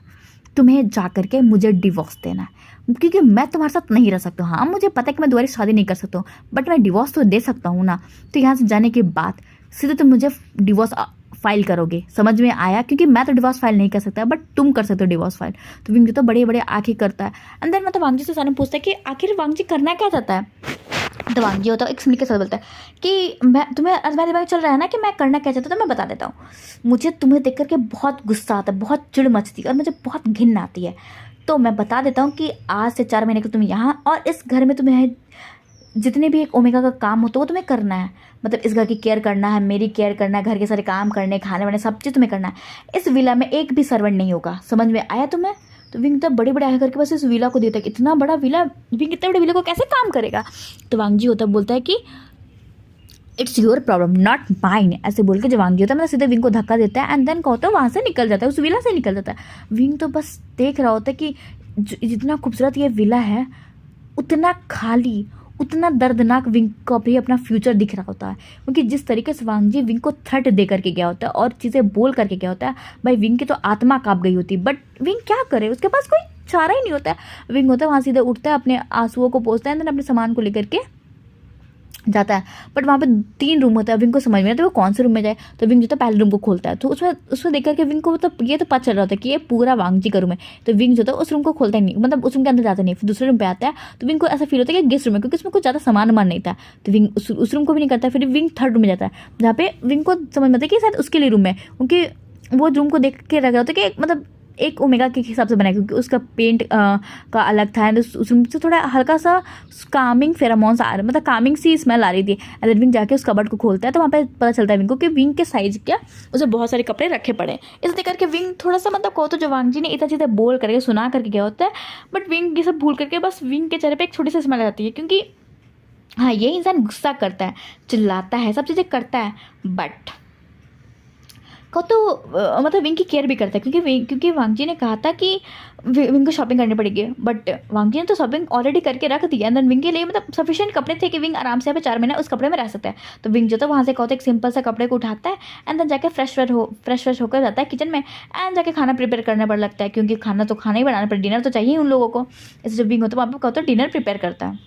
Speaker 1: तुम्हें जा करके मुझे डिवोर्स देना है, क्योंकि मैं तुम्हारे साथ नहीं रह सकता हूँ। हाँ मुझे पता है कि मैं दोबारा शादी नहीं कर सकता हूँ, बट मैं डिवोर्स तो दे सकता हूँ ना। तो यहाँ से जाने के बाद सीधे तुम मुझे डिवोर्स फाइल करोगे, समझ में आया? क्योंकि मैं तो डिवोर्स फाइल नहीं कर सकता, बट तुम कर सकते हो डिवोर्स फाइल। तो विंग तो बड़े बड़े आंखें करता है। अंदर मतलब वांगजी से सामने पूछता है कि आखिर वांगजी करना क्या चाहता है। तो वांगजी होता है एक स्मित के साथ बोलता है कि मैं तुम्हें तुम्हारे दिमाग चल रहा है ना कि मैं करना क्या चाहता हूँ, तो मैं बता देता हूँ। मुझे तुम्हें देख करके बहुत गुस्सा आता है, बहुत चिड़ मचती है और मुझे बहुत घिन आती है। तो मैं बता देता हूँ कि आज से 4 महीने के तुम यहाँ, और इस घर में तुम्हें जितने भी एक ओमेगा का काम होता है वो तुम्हें करना है। मतलब इस घर की केयर करना है, मेरी केयर करना है, घर के सारे काम करने, खाने वाने सब चीज़ तुम्हें करना है। इस विला में एक भी सर्वेंट नहीं होगा, समझ में आया तुम्हें? तो विंग तब बड़े बड़े आया करके बस इस विला को देता है। इतना बड़ा विला, विंग इतने बड़े विला को कैसे काम करेगा? तो वांगजी होता बोलता है कि it's your problem not mine. ऐसे बोल के जो वांगजी होता है मतलब सीधे विंग को धक्का देता है, एंड देन कहता है वहाँ से निकल जाता है, उस विला से निकल जाता है। विंग तो बस देख रहा होता है कि जितना खूबसूरत ये विला है उतना खाली, उतना दर्दनाक विंग को भी अपना फ्यूचर दिख रहा होता है। क्योंकि जिस तरीके से वांगजी विंग को थ्रेट दे करके गया होता है और चीज़ें बोल करके गया होता है, भाई विंग की तो आत्मा काँप गई होती, बट विंग क्या करे, उसके पास कोई चारा ही नहीं होता है। विंग होता है वहाँ सीधे उठता है, अपने आंसुओं को पोंछता है, देन अपने सामान को लेकर के जाता है। बट वहाँ पे 3 रूम होता है, विंग को समझ में नहीं आता वो कौन से रूम में जाए। तो विंग जो था पहले रूम को खोलता है, तो उसमें देख करके विंग को मतलब ये तो पता चल रहा था कि ये पूरा वांगजी का रूम है। तो विंग जो था उस रूम को खोलता ही नहीं, मतलब उस रूम के अंदर जाता नहीं, फिर दूसरे रूम पे आता है। तो विंग को ऐसा फील होता है कि गेस्ट रूम है, क्योंकि उसमें कुछ ज़्यादा सामान नहीं था। तो विंग उस रूम को भी नहीं करता। फिर विंग 3rd रूम में जाता है, जहाँ पे विंग को समझ में आता है कि शायद उसके लिए रूम है, क्योंकि वो रूम को देख के लग रहा होता है कि मतलब एक ओमेगा के हिसाब से बनाया, क्योंकि उसका पेंट का अलग था, एंड उससे थोड़ा हल्का सा कामिंग फेरामोन्स आ रहे, मतलब कामिंग सी स्मेल आ रही थी। एंड विंग जाके उस कबर्ड को खोलता है, तो वहाँ पे पता चलता है विंग को कि विंग के साइज क्या उसे बहुत सारे कपड़े रखे पड़े। इस देख करके विंग थोड़ा सा मतलब कहो तो जो वांगजी ने इतना चीज़ें बोल करके सुना करके गया होता है, बट विंग ये सब भूल करके बस विंग के चेहरे पर एक छोटी सी स्मेल आ जाती है। क्योंकि हाँ ये इंसान गुस्सा करता है, चिल्लाता है, सब चीज़ें करता है, बट को तो मतलब विंग की केयर भी करता है, क्योंकि वांगजी ने कहा था कि विंग को शॉपिंग करनी पड़ेगी, बट वांगजी ने तो शॉपिंग ऑलरेडी करके रख दिया। एंड देन विंग के लिए मतलब सफिशिएंट कपड़े थे कि विंग आराम से यहाँ पे 4 महीने उस कपड़े में रह सकता है। तो विंग जो था वहाँ से कहते एक सिंपल सा कपड़े को उठाता है, एंड देन जाके फ्रेश होकर जाता है किचन में, एंड जाके खाना प्रिपेयर करने पड़ लगता है, क्योंकि खाना तो खाना ही बनाना पड़े, डिनर तो चाहिए उन लोगों को। इसलिए विंग होता है वहाँ पर कहते डिनर प्रिपेयर करता है।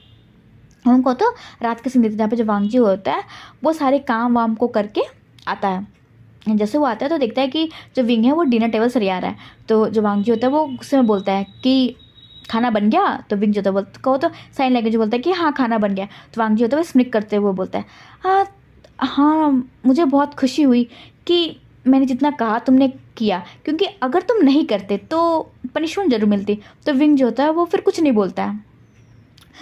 Speaker 1: उनको तो रात के सीन देते जहाँ पे जो वांगजी होता है वो सारे काम वाम को करके आता है। जैसे वो आता है तो देखता है कि जो विंग है वो डिनर टेबल सरिया रहा है। तो जो वांगजी होता है वो गुस्से में बोलता है कि खाना बन गया। तो विंग जो होता है कहो तो साइन लैंग्वेज बोलता है कि हाँ खाना बन गया। तो वांगजी होता है वो स्मिक करते हुए बोलता है हाँ मुझे बहुत खुशी हुई कि मैंने जितना कहा तुमने किया, क्योंकि अगर तुम नहीं करते तो पनिशमेंट जरूर मिलती। तो विंग जो होता है वो फिर कुछ नहीं बोलता है।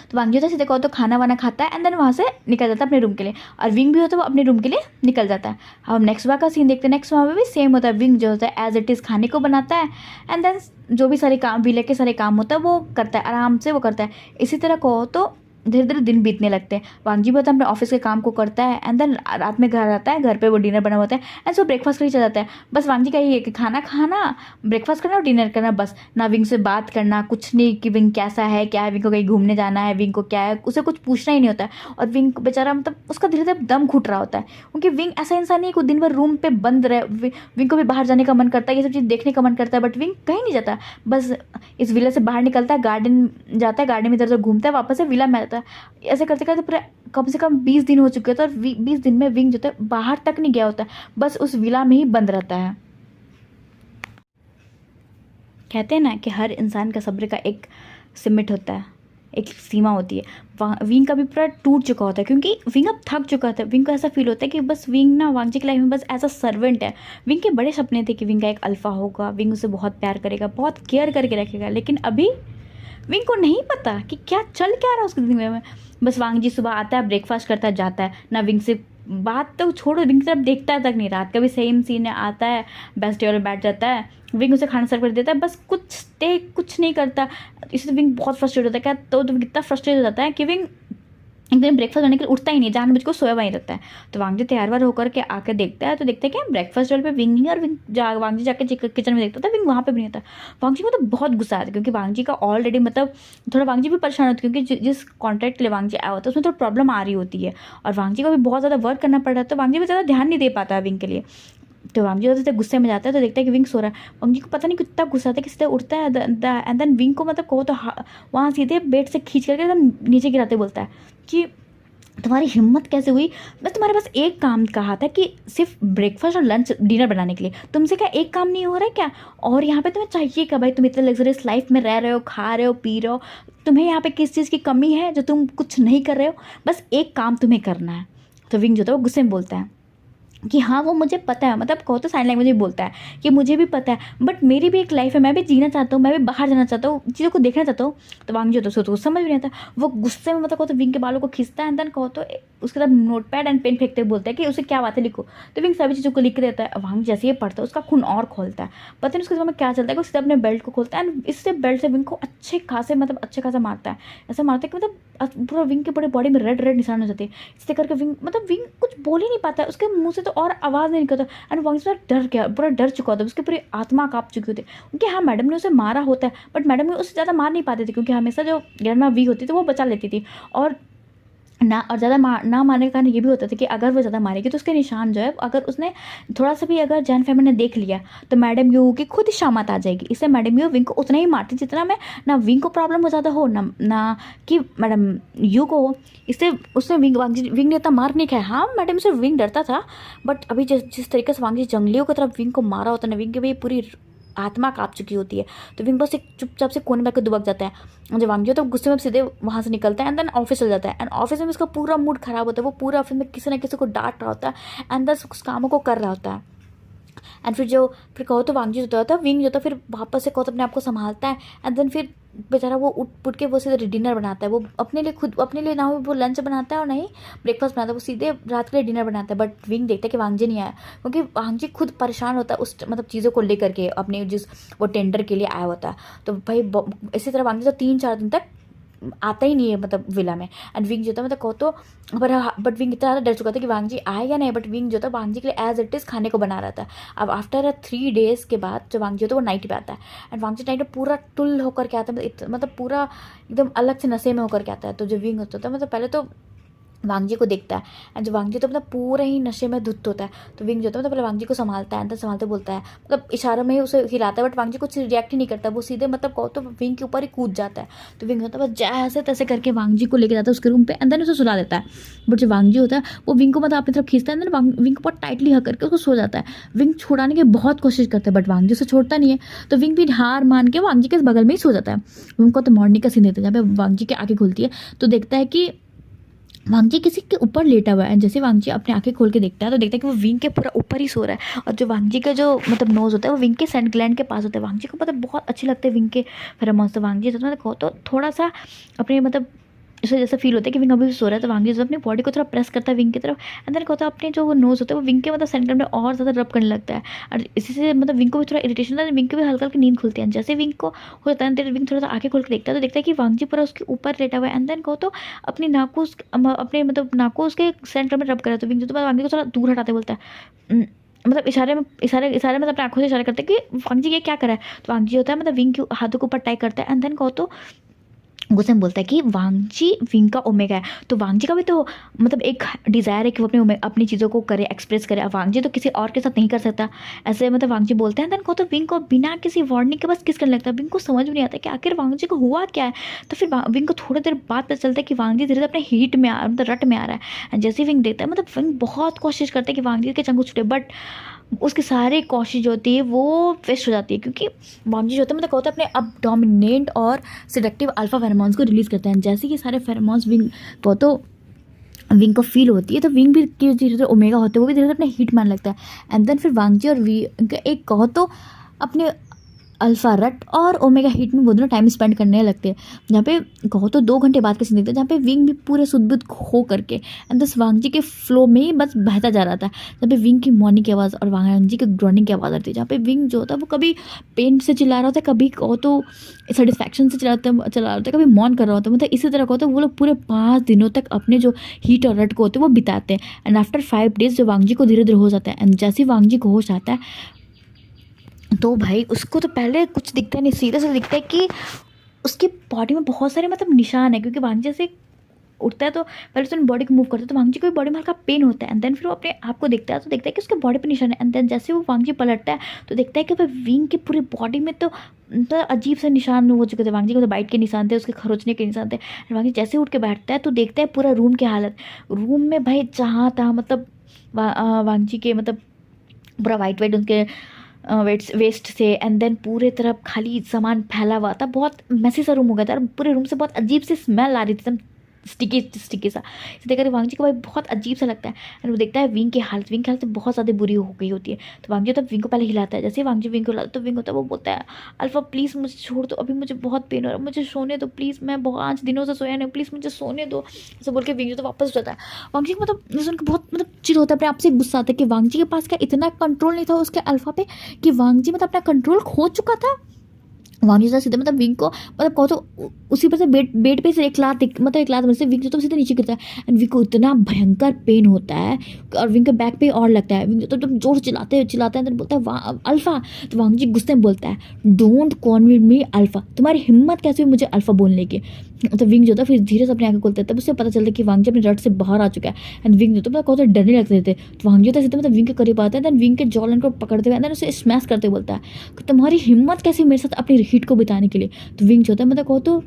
Speaker 1: तो वांगजी होता है सीधे कहो तो खाना वाना खाता है, एंड देन वहाँ से निकल जाता है अपने रूम के लिए, और विंग भी होता है वो अपने रूम के लिए निकल जाता है। अब हम नेक्स्ट बार का सीन देखते हैं। नेक्स्ट वहाँ पे भी सेम होता है, विंग जो होता है एज इट इज़ खाने को बनाता है, एंड देन जो भी सारे काम विले के सारे काम होता है वो करता है, आराम से वो करता है। इसी तरह कहो तो धीरे धीरे दिन बीतने लगते हैं। वांगजी भी होता है अपने ऑफिस के काम को करता है, एंड देन रात में घर आता है, घर पे वो डिनर बना होता है, एंड सो ब्रेकफास्ट के लिए चल जाता है। बस वांगजी का ये है कि खाना खाना, ब्रेकफास्ट करना और डिनर करना, बस ना विंग से बात करना, कुछ नहीं कि विंग कैसा है क्या है, विंग को कहीं घूमने जाना है, विंग को क्या है, उसे कुछ पूछना ही नहीं होता है। और विंग बेचारा मतलब उसका धीरे धीरे दम घुट रहा होता है, क्योंकि विंग ऐसा इंसान नहीं है कि दिन भर रूम पे बंद रहे। विंग को भी बाहर जाने का मन करता है, ये सब चीज़ देखने का मन करता है, बट विंग कहीं नहीं जाता। बस इस विला से बाहर निकलता है, गार्डन जाता है, गार्डन में इधर उधर घूमता है, वापस से विला में आता है। ऐसे करते करते पूरा कम से कम 20 दिन हो चुके थे और 20 दिन में विंग जो था बाहर तक नहीं गया होता है, बस उस विला में ही बंद रहता है। कहते हैं ना कि हर इंसान का सब्र का एक सिमिट होता है, एक सीमा होती है। विंग का भी पूरा टूट चुका होता है क्योंकि विंग अब थक चुका था। विंग को ऐसा फील होता है कि बस विंग ना वांगजी की लाइफ में बस एज अ सर्वेंट है। विंग के बड़े सपने थे कि विंग का एक अल्फा होगा, विंग उसे बहुत प्यार करेगा, बहुत केयर करके रखेगा, लेकिन अभी विंग को नहीं पता कि क्या चल क्या रहा है उसके दिमाग में। बस वांगजी सुबह आता है, ब्रेकफास्ट करता है, जाता है, ना विंग से बात तो छोड़ो, विंग की तरफ देखता है तक नहीं। रात का भी सेम सीन है, आता है बेस्ट टेबल में बैठ जाता है, विंग उसे खाना सर्व कर देता है, बस कुछ नहीं करता। इससे विंग बहुत फ्रस्ट्रेट होता है। क्या तो कितना फ्रस्ट्रेट हो जाता है कि विंग एक दिन ब्रेकफास्ट करने के लिए उठता ही नहीं, जानबूझ को सोया वहीं रहता है। तो वांगजी तैयार वार होकर के आकर देखता है, तो देखता है कि ब्रेकफास्ट टेबल पे विंग नहीं है, और वांगजी जाकर किचन में देखता था विंग वहाँ पे भी नहीं था। वांगजी को तो बहुत गुस्सा आता है क्योंकि वांगजी का ऑलरेडी मतलब थोड़ा वांगजी भी परेशान होती है क्योंकि जिस कॉन्ट्रैक्ट के लिए वांगजी आया होता है उसमें थोड़ा प्रॉब्लम आ रही होती है और वांगजी को भी बहुत ज़्यादा वर्क करना पड़ रहा है, तो वांगजी भी ज़्यादा ध्यान नहीं दे पाता है विंग के लिए। तो वांगजी होते गुस्से में जाता है, तो देखता है कि विंग सो रहा है। वांगजी को पता नहीं कितना गुस्सा आता है कि सीधे उठता है एंड देन विंग को मतलब कहो तो वहाँ सीधे बेड से खींच करके एकदम नीचे गिराते बोलता है कि तुम्हारी हिम्मत कैसे हुई? मैं तुम्हारे पास एक काम कहा था कि सिर्फ ब्रेकफास्ट और लंच डिनर बनाने के लिए, तुमसे क्या एक काम नहीं हो रहा है क्या? और यहाँ पे तुम्हें चाहिए क्या भाई? तुम इतने लग्जरियस लाइफ में रह रहे हो, खा रहे हो, पी रहे हो, तुम्हें यहाँ पे किस चीज़ की कमी है जो तुम कुछ नहीं कर रहे हो? बस एक काम तुम्हें करना है। तो विंग जो था वो गुस्से में बोलता है कि हाँ वो मुझे पता है, मतलब कहो तो साइन लैंग्वेज में बोलता है कि मुझे भी पता है, बट मेरी भी एक लाइफ है, मैं भी जीना चाहता हूँ, मैं भी बाहर जाना चाहता हूँ, चीज़ों को देखना चाहता हूँ। तो वांगजी होता है तो समझ भी नहीं आता, वो गुस्से में मतलब कहो तो विंग के बालों को खींचता है एंड देन कहो तो उसके बाद नोट पैड एंड पेन फेंकते हुए बोलता है कि उसे क्या बातें लिखो। तो विंग सभी चीज़ों को लिख देता है। वांग जैसे ही पढ़ता है उसका खून और खोलता है, पता नहीं उसके दिमाग में क्या चलता है कि उससे अपने बेल्ट को खोलता है एंड इससे बेल्ट से विंग को अच्छे खासे मारता है। ऐसा मारता है कि मतलब पूरा विंग के पूरे बॉडी में रेड रेड निशान हो जाते हैं। इससे करके विंग कुछ बोल ही नहीं पाता है, उसके मुंह से तो और आवाज़ नहीं निकलता। एंड वांग पूरा डर चुका होता है, उसकी पूरी आत्मा काँप चुकी होती है क्योंकि हाँ मैडम ने उसे मारा होता है, बट मैडम ने उससे ज़्यादा मार नहीं पाते थे क्योंकि हमेशा जो ग्रैंडमा वीक होती थी वो बचा लेती थी। और ज़्यादा ना मारने का कारण ये भी होता था कि अगर वो ज़्यादा मारेगी तो उसके निशान जो है, अगर उसने थोड़ा सा भी अगर जैन फैमिली ने देख लिया तो मैडम यू की खुद ही शामत आ जाएगी। इससे मैडम यू विंग को उतना ही मारती जितना मैं ना विंग को प्रॉब्लम हो ज़्यादा हो ना कि मैडम यू को हो। इससे उसने विंग ने इतना मार नहीं खाया। हाँ मैडम से विंग डरता था, बट अभी जिस तरीके से वांगजी जंगलियों की तरफ विंग को मारा होता है ना, विंग की भी पूरी आत्मा काँप चुकी होती है। तो विंग बस एक चुपचाप से कोने में दुबक जाता है। जब वांगजी तो गुस्से में सीधे वहाँ से निकलता है एंड देन ऑफिस चल जाता है। एंड ऑफिस में उसका पूरा मूड खराब होता है, वो पूरा ऑफिस में किसी ना किसी को डांट रहा होता है एंड देन उस कामों को कर रहा होता है। एंड फिर कहो तो वांगजी जो था विंग जो था फिर वापस से कहो तो अपने आप को संभालता है एंड देन फिर बेचारा वो उठ पुट के वो सीधे डिनर बनाता है। वो अपने लिए ना वो लंच बनाता है और नहीं ब्रेकफास्ट बनाता है, वो सीधे रात के लिए डिनर बनाता है। बट विंग देखता है कि वांगजी नहीं आया क्योंकि वांगजी खुद परेशान होता है उस मतलब चीज़ों को लेकर के अपने जिस वो टेंडर के लिए आया होता है। तो भाई इसी तरह वांगजी तो 3-4 दिन तक आता ही नहीं है मतलब विला में। एंड विंग जो था मतलब कहो तो बट विंग इतना ज़्यादा डर चुका था कि वांगजी आए या नहीं, बट विंग जो था वांगजी के लिए एज इट इज़ खाने को बना रहा था। अब आफ्टर 3 days के बाद जो वांगजी होता है वो नाइट पे आता है एंड वांगजी नाइट में पूरा टुल होकर के आता है, मतलब पूरा एकदम अलग से नशे में होकर के आता है। तो जो विंग होता था मतलब पहले तो वांगजी को देखता है एंड जो वांगजी तो मतलब पूरा ही नशे में धुत होता है। तो विंग जो होता है मतलब पहले वांगजी को संभालता है, अंदर संभालते बोलता है, मतलब इशारों में ही उसे हिलाता है, बट वांगजी कुछ रिएक्ट ही नहीं करता, वो सीधे मतलब कहो तो विंग के ऊपर ही कूद जाता है। तो विंग होता है बस जैसे तैसे करके वांगजी को लेके जाता है उसके रूम पे, अंदर उसे सुला देता है। बट जो वांगजी होता है वो विंग को मतलब अपनी तरफ खींचता है, अंदर विंग को बहुत टाइटली हक करके उसको सो जाता है। विंग छुड़ाने की बहुत कोशिश करता है बट वांगजी उसे छोड़ता नहीं है। तो विंग भी हार मान के वांगजी के बगल में ही सो जाता है। विंग को तो मॉर्निंग का सीन देता है जहाँ पे वांगजी की आंखें खुलती है तो देखता है कि वांगजी किसी के ऊपर लेटा हुआ है। जैसे वांगजी अपनी आंखें खोल के देखता है तो देखता है कि वो विंग के पूरा ऊपर ही सो रहा है और जो वांगजी का जो मतलब नोज़ होता है वो विंग के सेंट ग्लैंड के पास होता है। वांगजी को मतलब बहुत अच्छे लगते हैं विंग के फेरोमोन्स। तो वांगजी तो थोड़ा सा अपने मतलब उसे जैसा फील होता है कि विंग अभी भी सो रहा है, तो वांगजी अपनी बॉडी को थोड़ा प्रेस करता है विंग की तरफ एंड देन कहता है अपने जो वो नोज़ होता है वो विंग के मतलब सेंटर में और ज़्यादा रब करने लगता है और इसी से मतलब विंग को भी थोड़ा इरिटेशन होता है, विंग को भी हल्का हल्की नींद खुलती है। जैसे विंग को हो जाता है विंग थोड़ा सा आंखें खोल के देखता है तो देखता है कि वांगजी पूरा उसके ऊपर लेटा हुआ है एंड देन कहो तो अपनी नाक अपने मतलब नाक को उसके सेंटर में रब करा। तो विंग जो तो वांगजी को थोड़ा दूर हटाते बोलता है, मतलब इशारे में मतलब अपने आंखों से इशारा करते हैं कि वांगजी ये क्या करा है। तो वांगजी होता है मतलब विंग के हाथों के ऊपर टाई करता है एंड देन कहो तो गुस्से में बोलता है कि वांगजी विंग का ओमेगा है, तो वांगजी का भी तो मतलब एक डिज़ायर है कि वो अपनी चीज़ों को करे, एक्सप्रेस करे। अब वांगजी तो किसी और के साथ नहीं कर सकता। ऐसे मतलब वांगजी बोलते हैं, देन को तो विंग को बिना किसी वार्निंग के बस किस करने लगता है। विंग को समझ में नहीं आता कि आखिर वांगजी को हुआ क्या है। तो फिर विंग को थोड़ी देर बाद पता चलता है कि वांगजी धीरे धीरे अपने हीट में मतलब रट में आ रहा है। एंड जैसे विंग देखता है, मतलब विंग बहुत कोशिश करता है कि वांगजी के चंगू छूटे, बट उसकी सारी कोशिश जो होती है वो वेस्ट हो जाती है, क्योंकि वांगजी जो होता है मतलब होता है अपने अब डोमिनेंट और सिडक्टिव अल्फा फेरोमोन्स को रिलीज़ करते हैं। जैसे कि सारे फेरोमोन्स विंग को फील होती है, तो विंग भी धीरे धीरे ओमेगा होते हैं वो भी धीरे धीरे अपने हीट मान लगता है। एंड देन फिर वांगजी और विंग एक कहो तो अपने अल्फा रट और ओमेगा हीट में वो दोनों टाइम स्पेंड करने लगते हैं, जहाँ पे कहो तो 2 घंटे बाद के सीन देखते हैं, जहाँ पे विंग भी पूरे सुदबुद खो करके एंड दस वांगजी के फ्लो में ही बस बहता जा रहा था। जहाँ पे विंग की मॉर्निंग की आवाज़ और वांगजी की ग्रॉनिंग की आवाज़ आती है, जहाँ पे विंग जो होता है वो कभी पेन से चिल्ला रहा होता है, कभी कहो तो सेटिस्फैक्शन से चला रहा होता है, कभी मौन कर रहा होता है। मतलब इसी तरह का होता है। वो लोग पूरे 5 दिनों तक अपने जो हीट और रट को होते हैं वो बिताते हैं। एंड आफ्टर 5 डेज जो वांगजी को धीरे धीरे होश आता है, एंड जैसे ही वांगजी को होश आता है तो भाई उसको तो पहले कुछ दिखता नहीं, सीधा से दिखता है कि उसकी बॉडी में बहुत सारे मतलब निशान है, क्योंकि वांगजी जैसे उठता है तो पहले उसने बॉडी को मूव करता है तो वांगजी को बॉडी में हल्का पेन होता है। एंड देन फिर वो अपने आप को देखता है तो देखता है कि उसके बॉडी पे निशान है। एंड देन जैसे वो वांगजी पलटता है तो देखता है कि भाई विंग की पूरी बॉडी में तो अजीब से निशान हो चुके थे। वांगजी को तो बाइट के निशान थे, उसके खरोचने के निशान थे। वांगजी जैसे उठ के बैठता है तो देखता है पूरा रूम की हालत, रूम में भाई जहाँ तहाँ मतलब वांगजी के मतलब पूरा वाइट वाइट उनके वेस्ट से। एंड देन पूरे तरफ खाली सामान फैला हुआ था, बहुत मैसी सा रूम हो गया था और पूरे रूम से बहुत अजीब सी स्मेल आ रही थी, एकदम स्टिकी सा। इसे देखकर वांगजी को भाई बहुत अजीब सा लगता है। एंड वो देखता है विंग की हालत बहुत ज़्यादा बुरी हो गई होती है। तो वांगजी तब विंग को पहले हिलाता है। जैसे ही वांगजी विंग को हिलाता है तो विंग होता है वो बोलता है, अल्फा प्लीज़ मुझे छोड़ दो, अभी मुझे बहुत पेन हो रहा है, मुझे सोने दो प्लीज़, मैं 5 दिनों से सोया नहीं, प्लीज़ मुझे सोने दो। ऐसे बोल के विंग तो वापस हो जाता है। वांगजी को मतलब सुन के बहुत मतलब चिढ़ होता है, अपने आप से गुस्सा आता है कि वांगजी के पास क्या इतना कंट्रोल नहीं था उसके अल्फा पे कि वांगजी मतलब अपना कंट्रोल खो चुका था। वांगजी से सीधे मतलब विंग को मतलब कहो तो उसी पर से बेड पे से एक लात में से विंग तो सीधे नीचे गिरता है। एंड विंग को इतना भयंकर पेन होता है और विंग के बैक पे और लगता है। विंग तो एकदम जोर से चिल्लाते हैं, बोलता है अल्फा। तो वांगजी गुस्से में बोलता है, डोंट कॉल मी अल्फा, तुम्हारी हिम्मत कैसे हुई मुझे अल्फा बोलने की। तो विंग जो था फिर धीरे से अपनी आंखें खोलता है, तब उससे पता चलता है कि वांगजी अपने रट से बाहर आ चुका है। एंड विंग जो तो मतलब कहो तो डरने लगते थे। तो वांगजी तो सीधे मतलब विंग के करीब आता है, देन विंग के जॉ लाइन को पकड़ते हुए देन उसे स्मैश करते बोलता है कि तुम्हारी हिम्मत कैसे मेरे साथ अपनी हीट को बिताने के लिए। तो विंग जो होता है मतलब कहो तो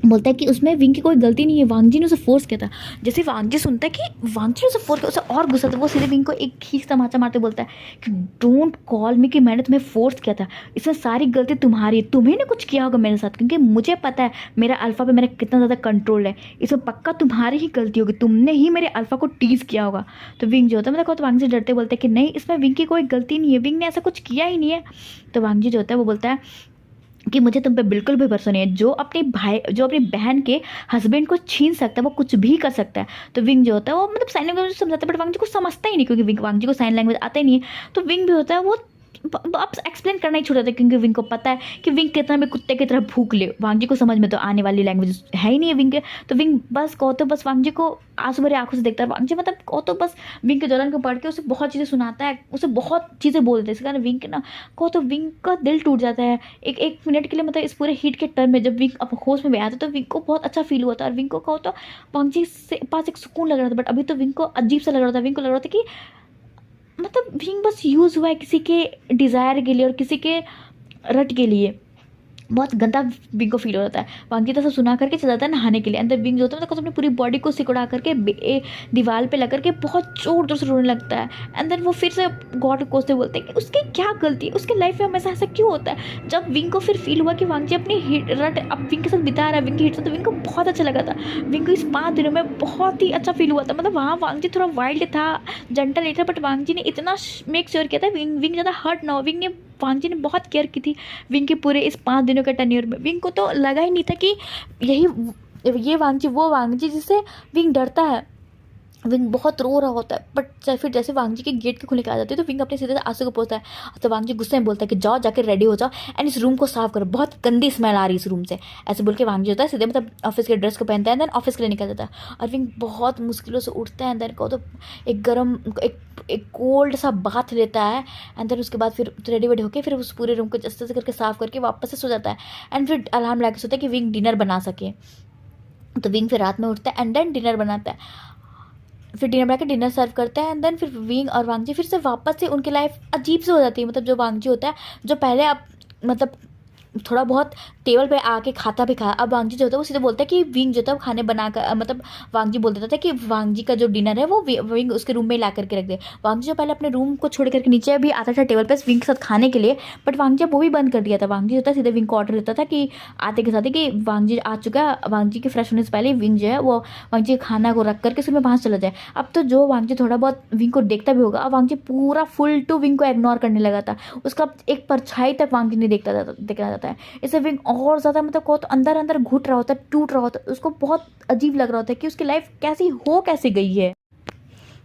Speaker 1: बोलता है कि उसमें विंग की कोई गलती नहीं है, वांगजी ने उसे फोर्स किया था। जैसे वांगजी सुनता है कि वांगजी ने उसे फोर्स किया, उसे और गुस्सा था। वो सीधे विंग को एक खींच तमाचा मारते बोलता है कि डोंट कॉल मी, कि मैंने तुम्हें फोर्स किया था, इसमें सारी गलती तुम्हारी है, तुम्हें ने कुछ किया होगा मेरे साथ, क्योंकि मुझे पता है मेरा अल्फा पे मेरा कितना ज़्यादा कंट्रोल है, इसमें पक्का तुम्हारी ही गलती होगी, तुमने ही मेरे अल्फा को टीज किया होगा। तो विंग जो होता है मतलब तो वांगजी डरते बोलते हैं कि नहीं, इसमें विंग की कोई गलती नहीं है, विंग ने ऐसा कुछ किया ही नहीं है। तो वांगजी जो होता है वो बोलता है कि मुझे तुम पे बिल्कुल भी भरोसा नहीं है, जो अपनी बहन के हस्बैंड को छीन सकता है वो कुछ भी कर सकता है। तो विंग जो होता है वो मतलब साइन लैंग्वेज समझाता है, बट वांगजी को समझता ही नहीं, क्योंकि वांगजी को साइन लैंग्वेज आता ही नहीं है। तो विंग भी होता है वो अब एक्सप्लेन करना ही छोड़ देता है, क्योंकि विंग को पता है कि विंग कितना भी कुत्ते की तरह भूख ले, वांगजी को समझ में तो आने वाली लैंग्वेज है ही नहीं है विंग के। तो विंग बस कहो तो बस वांगजी को आंसू भरे आंखों से देखता है। वांगजी मतलब कहो तो बस विंग के जलन को पढ़ के उसे बहुत चीज़ें सुनाता है, उसे बहुत चीज़ें बोल देता है। इस कारण विंग के ना कहो तो विंग का दिल टूट जाता है एक मिनट के लिए। मतलब इस पूरे हीट के टर्म में जब विंग अब होश में आया था तो विंग को बहुत अच्छा फील हुआ था, और विंग को कहो तो वांगजी से पास एक सुकून लग रहा था। बट अभी तो विंग को अजीब सा लग रहा था, विंग को लग रहा था कि मतलब विंग बस यूज़ हुआ है किसी के डिज़ायर के लिए और किसी के रट के लिए। बहुत गंदा विंग को फील हो जाता है। वांगजी तो सब सुना करके चला जाता है नहाने के लिए। अंदर विंग जो होता है तो अपनी पूरी बॉडी को सिकुड़ा करके दीवार पे लग करके बहुत जोर जोर से रोने लगता है। एंड देन वो फिर से गॉड को से बोलते हैं कि उसकी क्या गलती है, उसके लाइफ में हमेशा ऐसा क्यों होता है। जब विंग को फिर फील हुआ कि वांगजी अपनी रट अब विंग के साथ बिता रहा है, विंग की हिट से, तो विंग को बहुत अच्छा लगा था। विंग को इस 5 दिनों में बहुत ही अच्छा फील हुआ था। मतलब वहाँ वांगजी थोड़ा वाइल्ड था, जेंटल नहीं था, बट वांगजी ने इतना मेक श्योर किया था विंग ज़्यादा हर्ट ना हो। वांगजी ने बहुत केयर की थी विंग के पूरे इस 5 दिनों के टेन्योर में। विंग को तो लगा ही नहीं था कि ये वांगजी वो वांगजी जिससे विंग डरता है। विंग बहुत रो रहा होता है, बट फिर जैसे वांगजी के गेट के खुले के आ जाती है तो विंग अपने सीधे से आंसू को पोछता है। तो वांगजी गुस्से में बोलता है कि जाओ जाकर रेडी हो जाओ एंड इस रूम को साफ करो, बहुत गंदी स्मेल आ रही है इस रूम से। ऐसे बोल के वांगजी होता है सीधे मतलब ऑफिस के ड्रेस को पहनता है, देन ऑफिस के लिए निकल जाता है। और विंग बहुत मुश्किलों से उठता है, देन को तो एक गर्म एक कोल्ड सा बाथ लेता है एंड देन उसके बाद फिर रेडी वेडी होकर फिर उस पूरे रूम को जैसे से करके साफ करके वापस से सो जाता है। एंड फिर अलार्म लगा के सोता है कि विंग डिनर बना सके। तो विंग फिर रात में उठता है एंड देन डिनर बनाता है, फिर डिनर बना के डिनर सर्व करते हैं एंड देन फिर विंग और वांगजी फिर से वापस से उनकी लाइफ अजीब से हो जाती है। मतलब जो वांगजी होता है जो पहले अब मतलब थोड़ा बहुत टेबल पे आके खाता भी खाया, अब वांगजी जो होता है वो सीधे बोलता है कि विंग जो था वो खाने बना कर मतलब वांगजी बोल देता था कि वांगजी का जो डिनर है वो विंग उसके रूम में ला करके रख दे। वांगजी जो पहले अपने रूम को छोड़ करके नीचे भी आता था टेबल पे विंग के साथ खाने के लिए, बट वांगजी वो भी बंद कर दिया था। वांगजी जो था सीधे विंग को ऑर्डर देता था कि आते के साथ ही कि वांगजी आ चुका है, वांगजी के फ्रेश होने से पहले विंग जो है वो वांगजी के खाना को रख करके उसमें वहाँ चला जाए। अब तो जो वांगजी थोड़ा बहुत विंग को देखता भी होगा, अब वांगजी पूरा फुल टू विंग को इग्नोर करने लगा था, उसका एक परछाई तक वांगजी नहीं देखा जाता है। इससे विंग और ज़्यादा मतलब को तो अंदर अंदर घुट रहा होता है, टूट रहा होता है, उसको बहुत अजीब लग रहा होता है कि उसकी लाइफ कैसे गई है।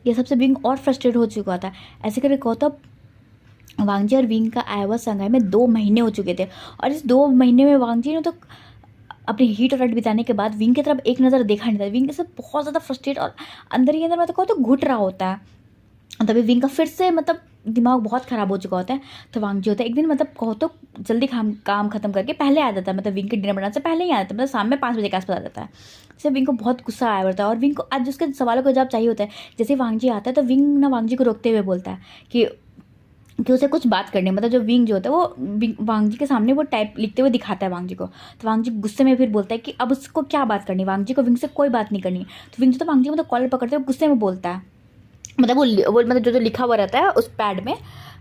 Speaker 1: ये सबसे विंग और फ्रस्ट्रेट हो चुका था। ऐसे करके गौतम वांगजी और विंग का आया हुआ संगाई में 2 महीने हो चुके थे, और इस 2 महीने में वांगजी ने तो अपनी हीट और रट बिताने के बाद विंग की तरफ एक नज़र देखा नहीं था। विंग से बहुत ज़्यादा फ्रस्ट्रेट और अंदर ही अंदर मतलब तो घुट रहा होता है। तभी विंग का फिर से मतलब दिमाग बहुत ख़राब हो चुका होता है। तो वांगजी होता है एक दिन मतलब कहो तो जल्दी काम खत्म करके पहले आ जाता है, मतलब विंग के डिनर बनाने से पहले ही आ जाता है, मतलब शाम में 5 बजे के आसपास आ जाता है। इससे विंग को बहुत गुस्सा आया होता है और विंग को आज उसके सवालों का जवाब चाहिए होता है। जैसे वांगजी आता है तो विंग ना वांगजी को रोकते हुए बोलता है कि उसे कुछ बात करनी है। मतलब जो विंग जो होता है वो वांगजी के सामने वो टाइप लिखते हुए दिखाता है वांगजी को। तो वांगजी गुस्से में फिर बोलता है कि अब उसको क्या बात करनी है, वांगजी को विंग से कोई बात नहीं करनी है। तो विंग जो तो वांगजी मतलब कॉलर पकड़ते हुए गुस्से में बोलता है, मतलब वो मतलब जो लिखा हुआ रहता है उस पैड में,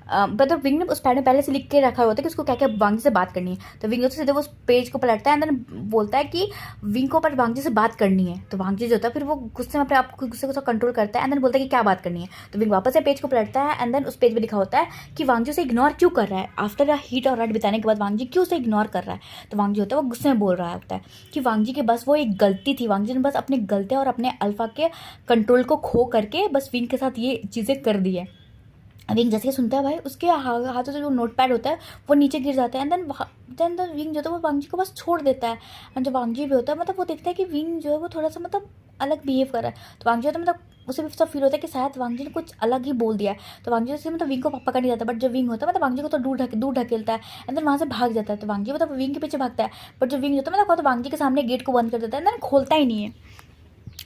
Speaker 1: मतलब विंग ने उस पैड में पहले से लिख के रखा हुआ होता है कि उसको क्या क्या वांगजी से बात करनी है। तो विंग जो सीधे वो उस पेज को पलटता है एंड देन बोलता है कि विंग को पर वांगजी से बात करनी है। तो वांगजी जो होता है फिर वो गुस्से में अपने आप को गुस्से को कंट्रोल करता है एंड देन बोलता है कि क्या बात करनी है। तो विंग वापस से पेज को पलटता है एंड देन उस पेज में लिखा होता है कि वांगजी उसे इग्नोर क्यों कर रहा है। आफ्टर हीट और रट बिताने के बाद वांगजी क्यों उसे इग्नोर कर रहा है। तो वांगजी होता है वो गुस्से में बोल रहा होता है कि वांगजी के बस वो एक गलती थी, वांगजी ने बस अपने गलती और अपने अल्फा के कंट्रोल को खो करके बस विंग के साथ ये चीज़ें कर दी है। विंग जैसे सुनता है भाई उसके हाथों से जो नोट पैड होता है वो नीचे गिर जाता है एंड देन विंग जो है वो वांगजी को बस छोड़ देता है। एंड जो वांगजी भी होता है मतलब वो देखता है कि विंग जो है वो थोड़ा सा मतलब अलग बिहेव कर रहा है। तो वांगजी होता है मतलब उसे भी सब फील होता है कि शायद वांगजी ने कुछ अलग ही बोल दिया है। तो वांगजी से मतलब विंग को पकड़ नहीं जाता, बट जो विंग होता है मतलब वांगजी को तो दूर ढकेलता है एंड देन वहाँ से भाग जाता है। तो वांगजी मतलब विंग के पीछे भागता है, बट जो विंग होता है मतलब वांगजी के सामने गेट को बंद कर देता है एंड देन खोलता ही नहीं है।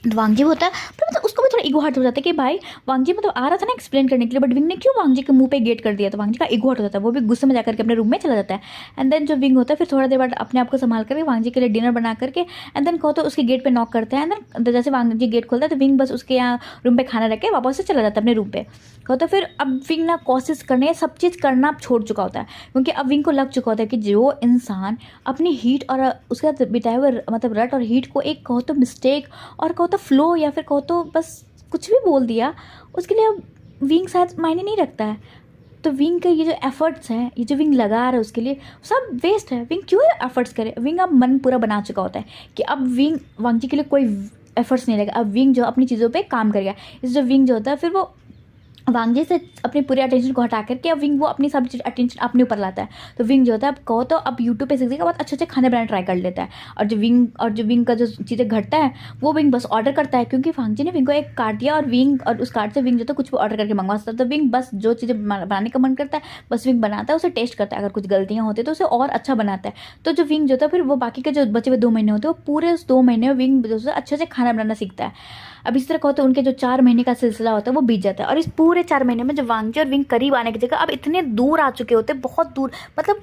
Speaker 1: तो वांगजी होता है पर मतलब उसको भी थोड़ा ईगो हर्ट हो जाता है कि भाई वांगजी मतलब आ रहा था ना एक्सप्लेन करने के लिए, बट विंग ने क्यों वांगजी के मुंह पे गेट कर दिया। तो वांगजी का ईगो हर्ट हो जाता है, वो भी गुस्से में जाकर के अपने रूम में चला जाता है। एंड देन जो विंग होता है फिर थोड़ा देर बाद अपने आप को संभाल करके वांगजी के लिए डिनर बना करके एंड देन कहो तो उसके गेट पे नॉक करते हैं एंड देन जैसे वांगजी गेट खोलता है तो विंग बस उसके यहाँ रूम पे खाना रख के वापस से चला जाता है अपने रूम पे। कहो तो फिर अब विंग ना कोशिश करने सब चीज़ करना छोड़ चुका होता है, क्योंकि अब विंग को लग चुका होता है कि जो इंसान अपनी हीट और उसके साथ बिताए हुए मतलब रट और हीट को एक कहो तो मिस्टेक और कहो तो फ्लो या फिर कहो तो बस कुछ भी बोल दिया, उसके लिए अब विंग शायद मायने नहीं रखता है। तो विंग के ये जो एफर्ट्स हैं, ये जो विंग लगा रहा है उसके लिए सब वेस्ट है। विंग क्यों एफर्ट्स करे, विंग अब मन पूरा बना चुका होता है कि अब विंग वांगजी के लिए कोई एफर्ट्स नहीं लगेगा। अब विंग जो अपनी चीज़ों पे काम करेगा। इस जो विंग जो होता है फिर वो वांगजी से अपनी पूरी अटेंशन को हटा करके अब विंग वो अपनी सब चीज़ अटेंशन अपने ऊपर लाता है। तो विंग जो होता है अब कहो तो अब यूट्यूब पे सीखने के बाद अच्छे खाने बनाना ट्राई कर लेता है। और जो विंग का जो चीज़ें घटता है वो विंग बस ऑर्डर करता है, क्योंकि वांगजी ने विंग को एक कार्ड दिया और विंग और उस कार्ड से विंग जो था कुछ भी ऑर्डर करके मंगवा सकता है। तो विंग बस जो चीज़ें बनाने का मन करता है बस विंग बनाता है, उसे टेस्ट करता है, अगर कुछ गलतियाँ होती है तो उसे और अच्छा बनाता है। तो जो विंग जो था फिर वो बाकी के जो बचे हुए 2 महीने होते हैं वो पूरे उस 2 महीने में विंग जो है अच्छे से खाना बनाना सीखता है। अब इस तरह कहो तो उनके जो 4 महीने का सिलसिला होता है वो बीत जाता है, और इस पूरे 4 महीने में जो वांगजी और विंग करीब आने की जगह अब इतने दूर आ चुके होते हैं, बहुत दूर। मतलब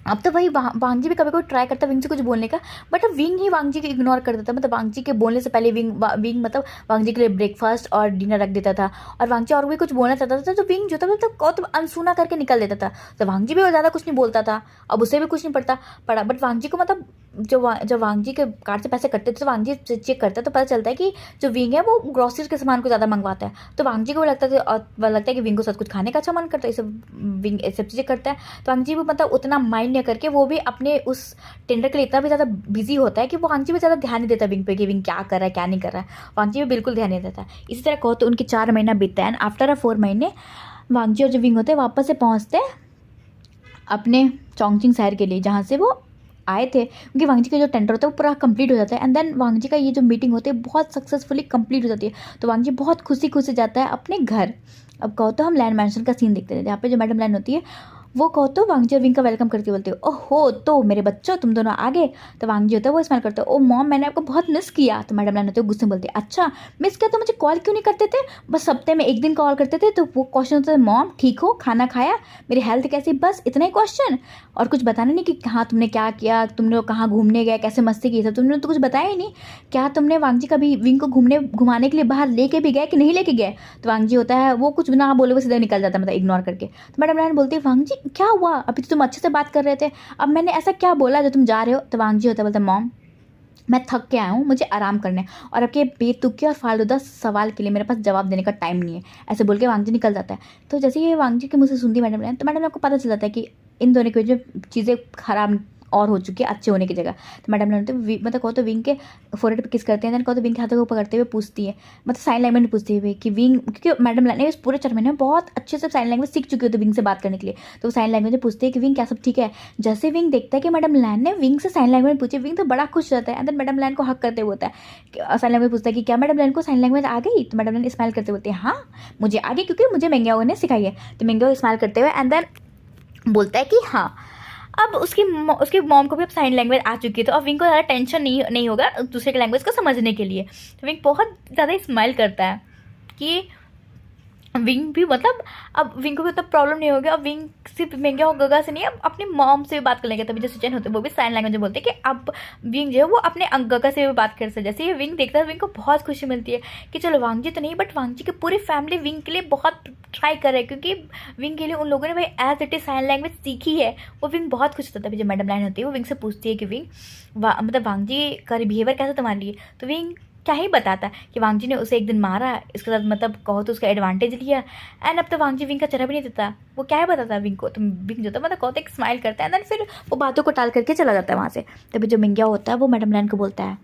Speaker 1: अब तो वही वांगजी भी कभी कभी ट्राई करता है विंग से कुछ बोलने का, बट अब विंग ही वांगजी को इग्नोर कर देता है। मतलब वांगजी के बोलने से पहले विंग मतलब वांगजी के लिए ब्रेकफास्ट और डिनर रख देता था, और वांगजी और भी कुछ बोलना चाहता था तो विंग जो था मतलब अनसुना करके निकल देता था। तो वांगजी भी ज़्यादा कुछ नहीं बोलता था, अब उसे भी कुछ नहीं पड़ा, बट वांगजी को मतलब जब वांगजी के कार्ड से पैसे कटते थे तो वांगजी चेक करता है तो पता चलता है कि जो विंग है वो ग्रोसरीज के सामान को ज़्यादा मंगवाता है। तो वांगजी को लगता है है कि विंग को सब कुछ खाने का अच्छा मन करता है, ये सब विंग सब चीज़ें करता है। तो वांगजी भी मतलब उतना माइंड नहीं करके वो भी अपने उस टेंडर के लिए इतना भी ज़्यादा बिजी होता है कि वो वांगजी भी ज़्यादा ध्यान नहीं देता विंग पे कि विंग क्या कर रहा है क्या नहीं कर रहा है। वांगजी भी बिल्कुल ध्यान नहीं देता। इसी तरह कहो तो उनके 4 महीना बीतता है। आफ्टर 4 महीने वांगजी और जो विंग होते हैं वापस से पहुँचते हैं अपने चोंगचिंग शहर के लिए जहाँ से वो आए थे। उनकी वांगजी का जो टेंडर होता है वो पूरा कंप्लीट हो जाता है। एंड देन वांगजी का ये जो मीटिंग होती है बहुत सक्सेसफुली कंप्लीट हो जाती है। तो वांगजी बहुत खुशी खुशी जाता है अपने घर। अब कहो तो हम लैंड मैंशन का सीन देखते थे जहाँ पे जो मैडम लैंड होती है वो कहो तो वांगजी और विंग का वेलकम करके बोलते हो, ओहो तो मेरे बच्चों तुम दोनों आ गए। तो वांगजी होता है वो स्माइल करते हो, ओ मॉम मैंने आपको बहुत मिस किया। तो मैडम लैंड होते हो गुस्से में बोलते हैं, अच्छा मिस किया तो मुझे कॉल क्यों नहीं करते थे, बस हफ्ते में 1 दिन कॉल करते थे। तो वो क्वेश्चन होता है, मॉम ठीक हो, खाना खाया, मेरी हेल्थ कैसी, बस इतना ही क्वेश्चन, और कुछ बताना नहीं कि हाँ तुमने क्या किया, तुमने लोग कहाँ घूमने गए, कैसे मस्ती की, सब तुमने तो कुछ बताया ही नहीं। क्या तुमने वांगजी कभी विंग को घुमाने के लिए बाहर लेके भी गए कि नहीं लेके गए। तो वांगजी होता है वो कुछ ना बोले वो सीधा निकल जाता है मतलब इग्नोर करके। तो मैडम लैंड बोलती है, वांगजी क्या हुआ, अभी तो तुम अच्छे से बात कर रहे थे, अब मैंने ऐसा क्या बोला जो तुम जा रहे हो। तो वांगजी होता है बोलता है, मॉम मैं थक के आया हूँ, मुझे आराम करने और आपके बेतुके और फालतूदा सवाल के लिए मेरे पास जवाब देने का टाइम नहीं है। ऐसे बोल के वांगजी निकल जाता है। तो जैसे ही वांगजी के मुँह से सुनती मैडम लैंड तो मैडम को पता चल जाता है कि इन दोनों की जो चीज़ें खराब और हो चुकी है अच्छे होने की जगह। तो मैडम लैंड मतलब कहो तो विंग के फोरहेड पे किस करते हैं, देन कहो तो विंग के हाथों को पकड़ते हुए पूछती है, मतलब साइन लैंग्वेज में पूछती हुई कि विंग, क्योंकि मैडम लैंड ने इस पूरे 4 महीने में बहुत अच्छे से साइन लैंग्वेज सीख चुकी होती है विंग से बात करने के लिए। तो वो साइन लैंग्वेज में पूछती है कि विंग क्या सब ठीक है। जैसे विंग देखता है कि मैडम लैंड ने विंग से साइन लैंग्वेज में पूछी, विंग तो बड़ा खुश रहता है। एंड देन मैडम लैंड को हक करते हुए होता है, साइन लैंग्वेज पूछता है कि क्या मैडम लैंड को साइन लैंग्वेज आ गई। तो मैडम लैंड स्माइल करते बोलते हैं, हाँ मुझे आ गई क्योंकि मुझे मेंग्याओ ने सिखाई है। तो मेंग्याओ स्माइल करते हुए एंड देन बोलता है कि हाँ अब उसकी मॉम को भी अब साइन लैंग्वेज आ चुकी है तो अब विंग को ज़्यादा टेंशन नहीं होगा दूसरे के लैंग्वेज को समझने के लिए। तो विंग बहुत ज़्यादा स्माइल करता है कि विंग भी मतलब अब विंग को भी उतना प्रॉब्लम नहीं होगा। अब विंग सिर्फ मेंग्या और गगा से नहीं, अब अपनी मॉम से भी बात कर लेंगे। तभी जो सुचैन होते हैं वो भी साइन लैंग्वेज में बोलते हैं कि अब विंग जो है वो अपने गगा से भी बात कर सकते। जैसे ये विंग देखता है विंग को बहुत खुशी मिलती है कि चलो वांगजी तो नहीं बट वांगजी की पूरी फैमिली विंग के लिए बहुत ट्राई कर रहे हैं क्योंकि विंग के लिए उन लोगों ने भाई as it is sign language सीखी है। वो विंग बहुत खुश होता है। जब मैडम लाइन होती है वो विंग से पूछती है कि विंग मतलब वांगजी का बिहेवियर कैसा तुम्हारे लिए। तो विंग क्या ही बताता कि वांगजी ने उसे 1 दिन मारा, इसके साथ मतलब कहो तो उसका एडवांटेज लिया। एंड अब तो वांगजी विंग का चेहरा भी नहीं देता, वो क्या है बताता विंग को। तो विंग जो था मतलब कहते एक स्माइल करता है एंड देन फिर वो बातों को टाल करके चला जाता है वहाँ से। तभी जो मिंग्या होता है वो मैडम लैंड को बोलता है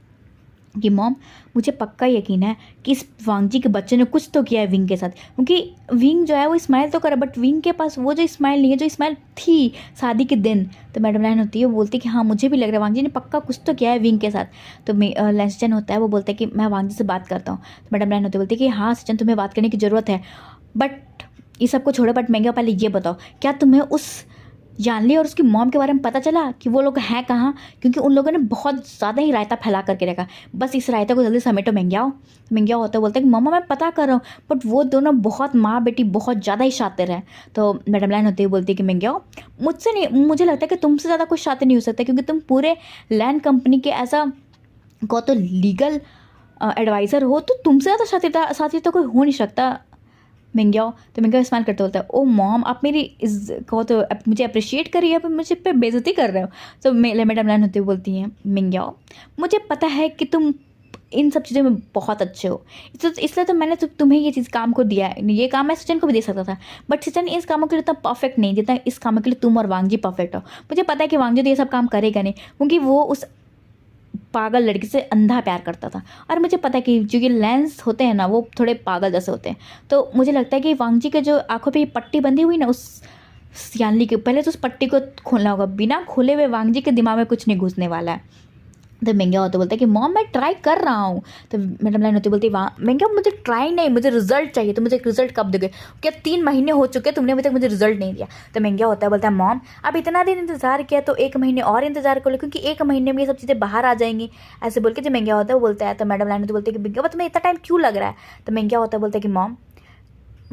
Speaker 1: कि मॉम मुझे पक्का यकीन है कि इस वांगजी के बच्चे ने कुछ तो किया है विंग के साथ, क्योंकि विंग जो है वो स्माइल तो करे बट विंग के पास वो जो स्माइल नहीं है जो स्माइल थी शादी के दिन। तो मैडम लैन होती है वो बोलती है कि हाँ मुझे भी लग रहा है वांगजी ने पक्का कुछ तो किया है विंग के साथ। तो सचिन होता है वो बोलता है कि मैं वांगजी से बात करता हूँ। तो मैडम लैन होती है बोलती है कि हाँ सचिन तुम्हें बात करने की ज़रूरत है बट ये सबको छोड़ो, बट महंगा पहले ये बताओ क्या तुम्हें उस जानली और उसकी मॉम के बारे में पता चला कि वो लोग हैं कहाँ, क्योंकि उन लोगों ने बहुत ज़्यादा ही रायता फैला करके रखा, बस इस रायता को जल्दी समेटो महंगा होता बोलते हैं कि मम्मा मैं पता कर रहा हूँ बट वो दोनों बहुत माँ बेटी बहुत ज़्यादा ही शातिर हैं। तो मैडम लाइन होती है बोलती है कि महंगा मुझसे नहीं, मुझे लगता है कि तुमसे ज़्यादा कोई शातिर नहीं हो सकता क्योंकि तुम पूरे लैंड कंपनी के ऐसा कहो तो लीगल एडवाइज़र हो, तो तुमसे ज़्यादा शातिर तो कोई हो नहीं सकता मिंग्याओ। तो मिंग्याओ इस्तेमाल करते बोलता है ओ मॉम आप मेरी कहो तो मुझे अप्रिशिएट करिए, आप मुझे पे बेइज्जती कर रहे हो। तो मैडम लाइन होते हुए बोलती हैं मिंग्याओ मुझे पता है कि तुम इन सब चीज़ों में बहुत अच्छे हो, इसलिए तो मैंने तुम्हें ये चीज़ काम को दिया है। ये काम मैं सचिन को भी दे सकता था बट सचिन इस कामों के लिए इतना परफेक्ट नहीं जितना इस कामों के लिए तुम और वांगजी परफेक्ट हो। मुझे पता है कि वांगजी तो ये सब काम करेगा नहीं क्योंकि वो उस पागल लड़की से अंधा प्यार करता था और मुझे पता है कि जो ये लेंस होते हैं ना वो थोड़े पागल जैसे होते हैं। तो मुझे लगता है कि वांगजी के जो आंखों पे ये पट्टी बंधी हुई ना उस यानली के पहले तो उस पट्टी को खोलना होगा, बिना खोले हुए वांगजी के दिमाग में कुछ नहीं घुसने वाला है। तो महंगा होता बोलता है कि मॉम मैं ट्राई कर रहा हूँ। तो मैडम लाइन होती बोलती वहाँ महंगा मुझे ट्राई नहीं मुझे रिजल्ट चाहिए। तो मुझे रिजल्ट कब दोगे, क्या 3 महीने हो चुके तुमने अभी तक मुझे रिजल्ट नहीं दिया। तो महंगा होता है बोलता है मॉम अब इतना दिन इंतजार किया तो 1 महीने और इंतजार कर लो क्योंकि 1 महीने में ये सब चीज़ें बाहर आ जाएंगी। ऐसे बोल के जो महंगा होता है वो बोलता है। तो मैडम लाइन होती बोलती है कि महंगा तुम्हें इतना टाइम क्यों लग रहा है। तो महंगा होता है बोलता है कि मॉम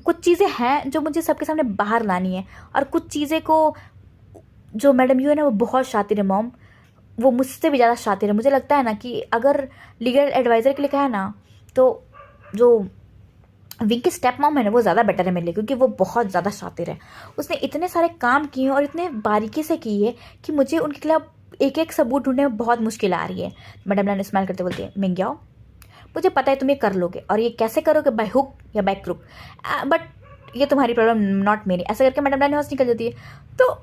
Speaker 1: कुछ चीज़ें हैं जो मुझे सबके सामने बाहर लानी है और कुछ चीज़ें को जो मैडम यू है ना वो बहुत शातिर है मॉम, वो मुझसे भी ज़्यादा शातिर है। मुझे लगता है ना कि अगर लीगल एडवाइज़र के लिए कहा है ना तो जो विंग की स्टेप मॉम है ना वो ज़्यादा बेटर है मेरे लिए क्योंकि वो बहुत ज़्यादा शातिर है। उसने इतने सारे काम किए हैं और इतने बारीकी से किए है कि मुझे उनके खिलाफ एक एक सबूत ढूंढने में बहुत मुश्किल आ रही है। मैडम लान स्माइल करते बोलती है, मिंग्याओ मुझे पता है तुम ये कर लोगे, और ये कैसे करोगे, बाय हुक या बाय क्रुक, बट ये तुम्हारी प्रॉब्लम नॉट मेरी। ऐसा करके मैडम लान वहाँ से निकल जाती है। तो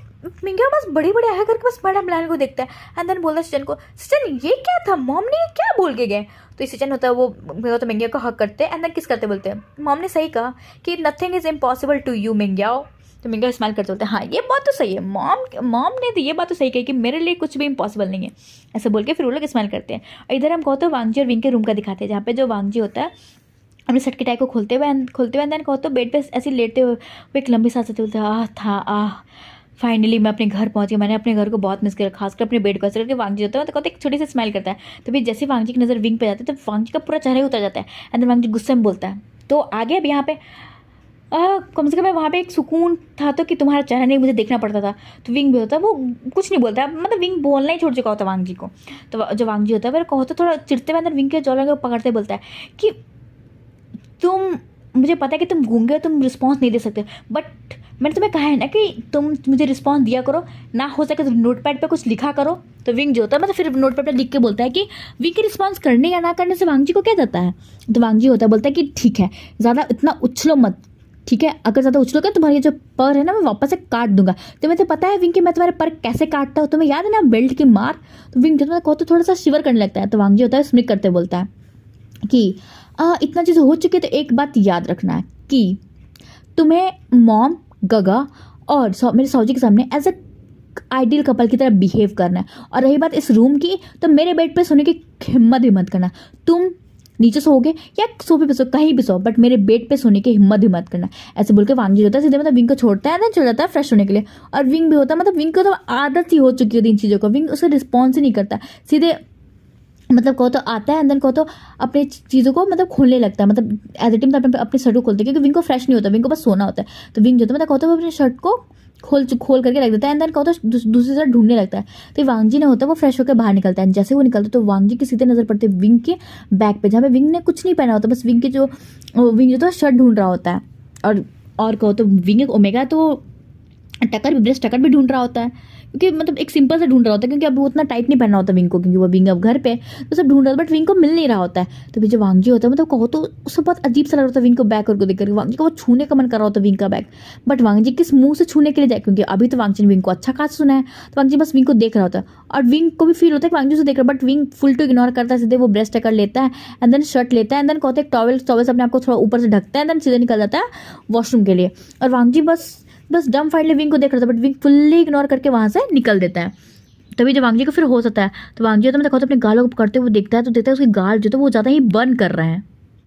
Speaker 1: मिंग्याओ बस बड़ी बड़ी आया करके बस मैडम लान को देखता है एंड देन बोलता है सचिन को, सचिन ये क्या था, मॉम ने ये क्या बोल के गए। तो सचिन होता है वो तो मिंग्याओ को हक करते हैं एंड देन किस करते बोलते हैं, मॉम ने सही कहा कि nothing is impossible to you Mingyao. तो मिंग्याओ स्माइल करते बोलते हैं, हाँ ये बात तो सही है, मॉम ने तो ये बात तो सही कही कि मेरे लिए कुछ भी इम्पॉसिबल नहीं है। ऐसे बोल के फिर वो लोग स्माइल करते हैं। और इधर हम कहते वांगजी और विंग के रूम का दिखाते हैं, जहाँ पे जो वांगजी होता है अपने सट की टाई को खोलते हुए देन कहते बेड पे ऐसे लेटते हुए वो एक लंबी सांस लेते बोलते फाइनली मैं अपने घर पहुंच गया, मैंने अपने घर को बहुत मिस किया, खासकर अपने बेड को। ऐसे करके वांगजी होता है तो कहते एक छोटी सी स्माइल करता है। तो फिर जैसे वांगजी की नज़र विंग पे जाती है तो वांगजी का पूरा चेहरा ही उतर जाता है एंड वांगजी गुस्से में बोलता है, तो आगे अब यहाँ पे कम से कम वहाँ पे एक सुकून था तो कि तुम्हारा चेहरा नहीं मुझे देखना पड़ता था। तो विंग भी होता है वो कुछ नहीं बोलता, मतलब विंग बोलना ही छोड़ चुका होता है वांगजी को। तो जो वांगजी होता है फिर कहो तो थोड़ा चिढ़ते हुए अंदर विंग के जॉलर को पकड़ते बोलता है कि तुम, मुझे पता है कि तुम गूंगे हो, तुम रिस्पॉन्स नहीं दे सकते, बट मैंने तुम्हें कहा है ना कि तुम मुझे रिस्पॉन्स दिया करो, ना हो सके तो नोट पैड पर कुछ लिखा करो। तो विंग जो होता है मतलब फिर नोट पैड पर लिख के बोलता है कि विंग के रिस्पॉन्स करने या ना करने से वांगजी को क्या जाता है। तो वांगजी होता है बोलता है कि ठीक है, ज़्यादा इतना उछलो मत, ठीक है, अगर ज़्यादा उछलोगे तुम्हारी जो पर है ना मैं वापस से काट दूंगा। तो मुझे पता है विंग कि मैं तुम्हारे पर कैसे काटता हूँ, तुम्हें याद है ना बेल्ट की मार। तो विंग जो कहो तो थोड़ा सा शिवर करने लगता है। तो वांगजी होता है स्मिक करते बोलता है कि इतना चीज़ हो चुकी है तो एक बात याद रखना है कि तुम्हें मॉम, गगा और मेरे सौजी के सामने एज अ आइडियल कपल की तरह बिहेव करना है। और रही बात इस रूम की, तो मेरे बेड पे सोने की हिम्मत भी मत करना। तुम नीचे सोओगे या सोफे पे सो, कहीं भी सो, बट मेरे बेड पे सोने की हिम्मत भी मत करना। ऐसे बोल के वांगजी होता है सीधे मतलब विंग को छोड़ता है ना, चल जाता है फ्रेश होने के लिए। और विंग भी होता है मतलब विंग को तो आदत ही हो चुकी होती इन चीज़ों को, विंग उसका रिस्पॉन्स ही नहीं करता, सीधे मतलब कहो तो आता है अंदर कहो तो अपनी चीज़ों को मतलब खोलने लगता है, मतलब एज ए टीम अपने शर्ट को खोलते हैं क्योंकि विंग को फ्रेश नहीं होता, विंग को बस सोना होता है। तो विंग जो होता है मतलब कहो तो वो अपने शर्ट को खोल करके रख देता है एंड देन कहो तो दूसरी तरफ ढूंढने लगता है। तो वांगजी ने होता है वो फ्रेश होकर बाहर निकलता है। जैसे वो निकलता है तो वांगजी की सीधे नज़र पड़ती है विंग के बैग पे, जहाँ पे विंग ने कुछ नहीं पहना होता, बस विंग जो तो शर्ट ढूंढ रहा होता है। और कहो तो विंग ओमेगा तो टक्कर भी, ब्रेस्ट टक्कर भी ढूंढ रहा होता है क्योंकि मतलब एक सिंपल से ढूंढ रहा होता है क्योंकि अब वो उतना टाइट नहीं पहनना होता विंग को, क्योंकि वो विंग अब घर पे तो सब ढूंढ रहा था बट विंग को मिल नहीं रहा होता है। तो फिर जो वांगजी होता है मतलब कहो तो उसको बहुत अजीब सा लग रहा था विंग को बैग को देख करके, वांगजी को वो छूने का मन कर रहा होता विंग का बैग, बट वांगजी किस मुंह से छूने के लिए जाए क्योंकि अभी तो वांगजी ने विंग को अच्छा खास सुना है। तो वांगजी बस विंग को देख रहा होता है और विंग को भी फील होता है कि वांगजी से देख रहा है, but Wing full to ignore करता है, सीधे वो ब्रेस्ट टकर लेता है एंड देन शर्ट लेता है एंड देन कहते हैं टॉवल से अपने आप को थोड़ा ऊपर से ढकता है एंड देन सीधे निकल जाता है वॉशरूम के लिए। और वांगजी बस डम फाइनली विंग को देख रहा था बट विंग फुल्ली इग्नोर करके वहाँ से निकल देता है। तभी जब वांगजी को फिर हो सकता है तो वांगजी होता है मतलब अपने गालों को पकड़ते हुए देखता है तो देखता है उसके गाल जो तो वो ज़्यादा ही बर्न कर रहे हैं।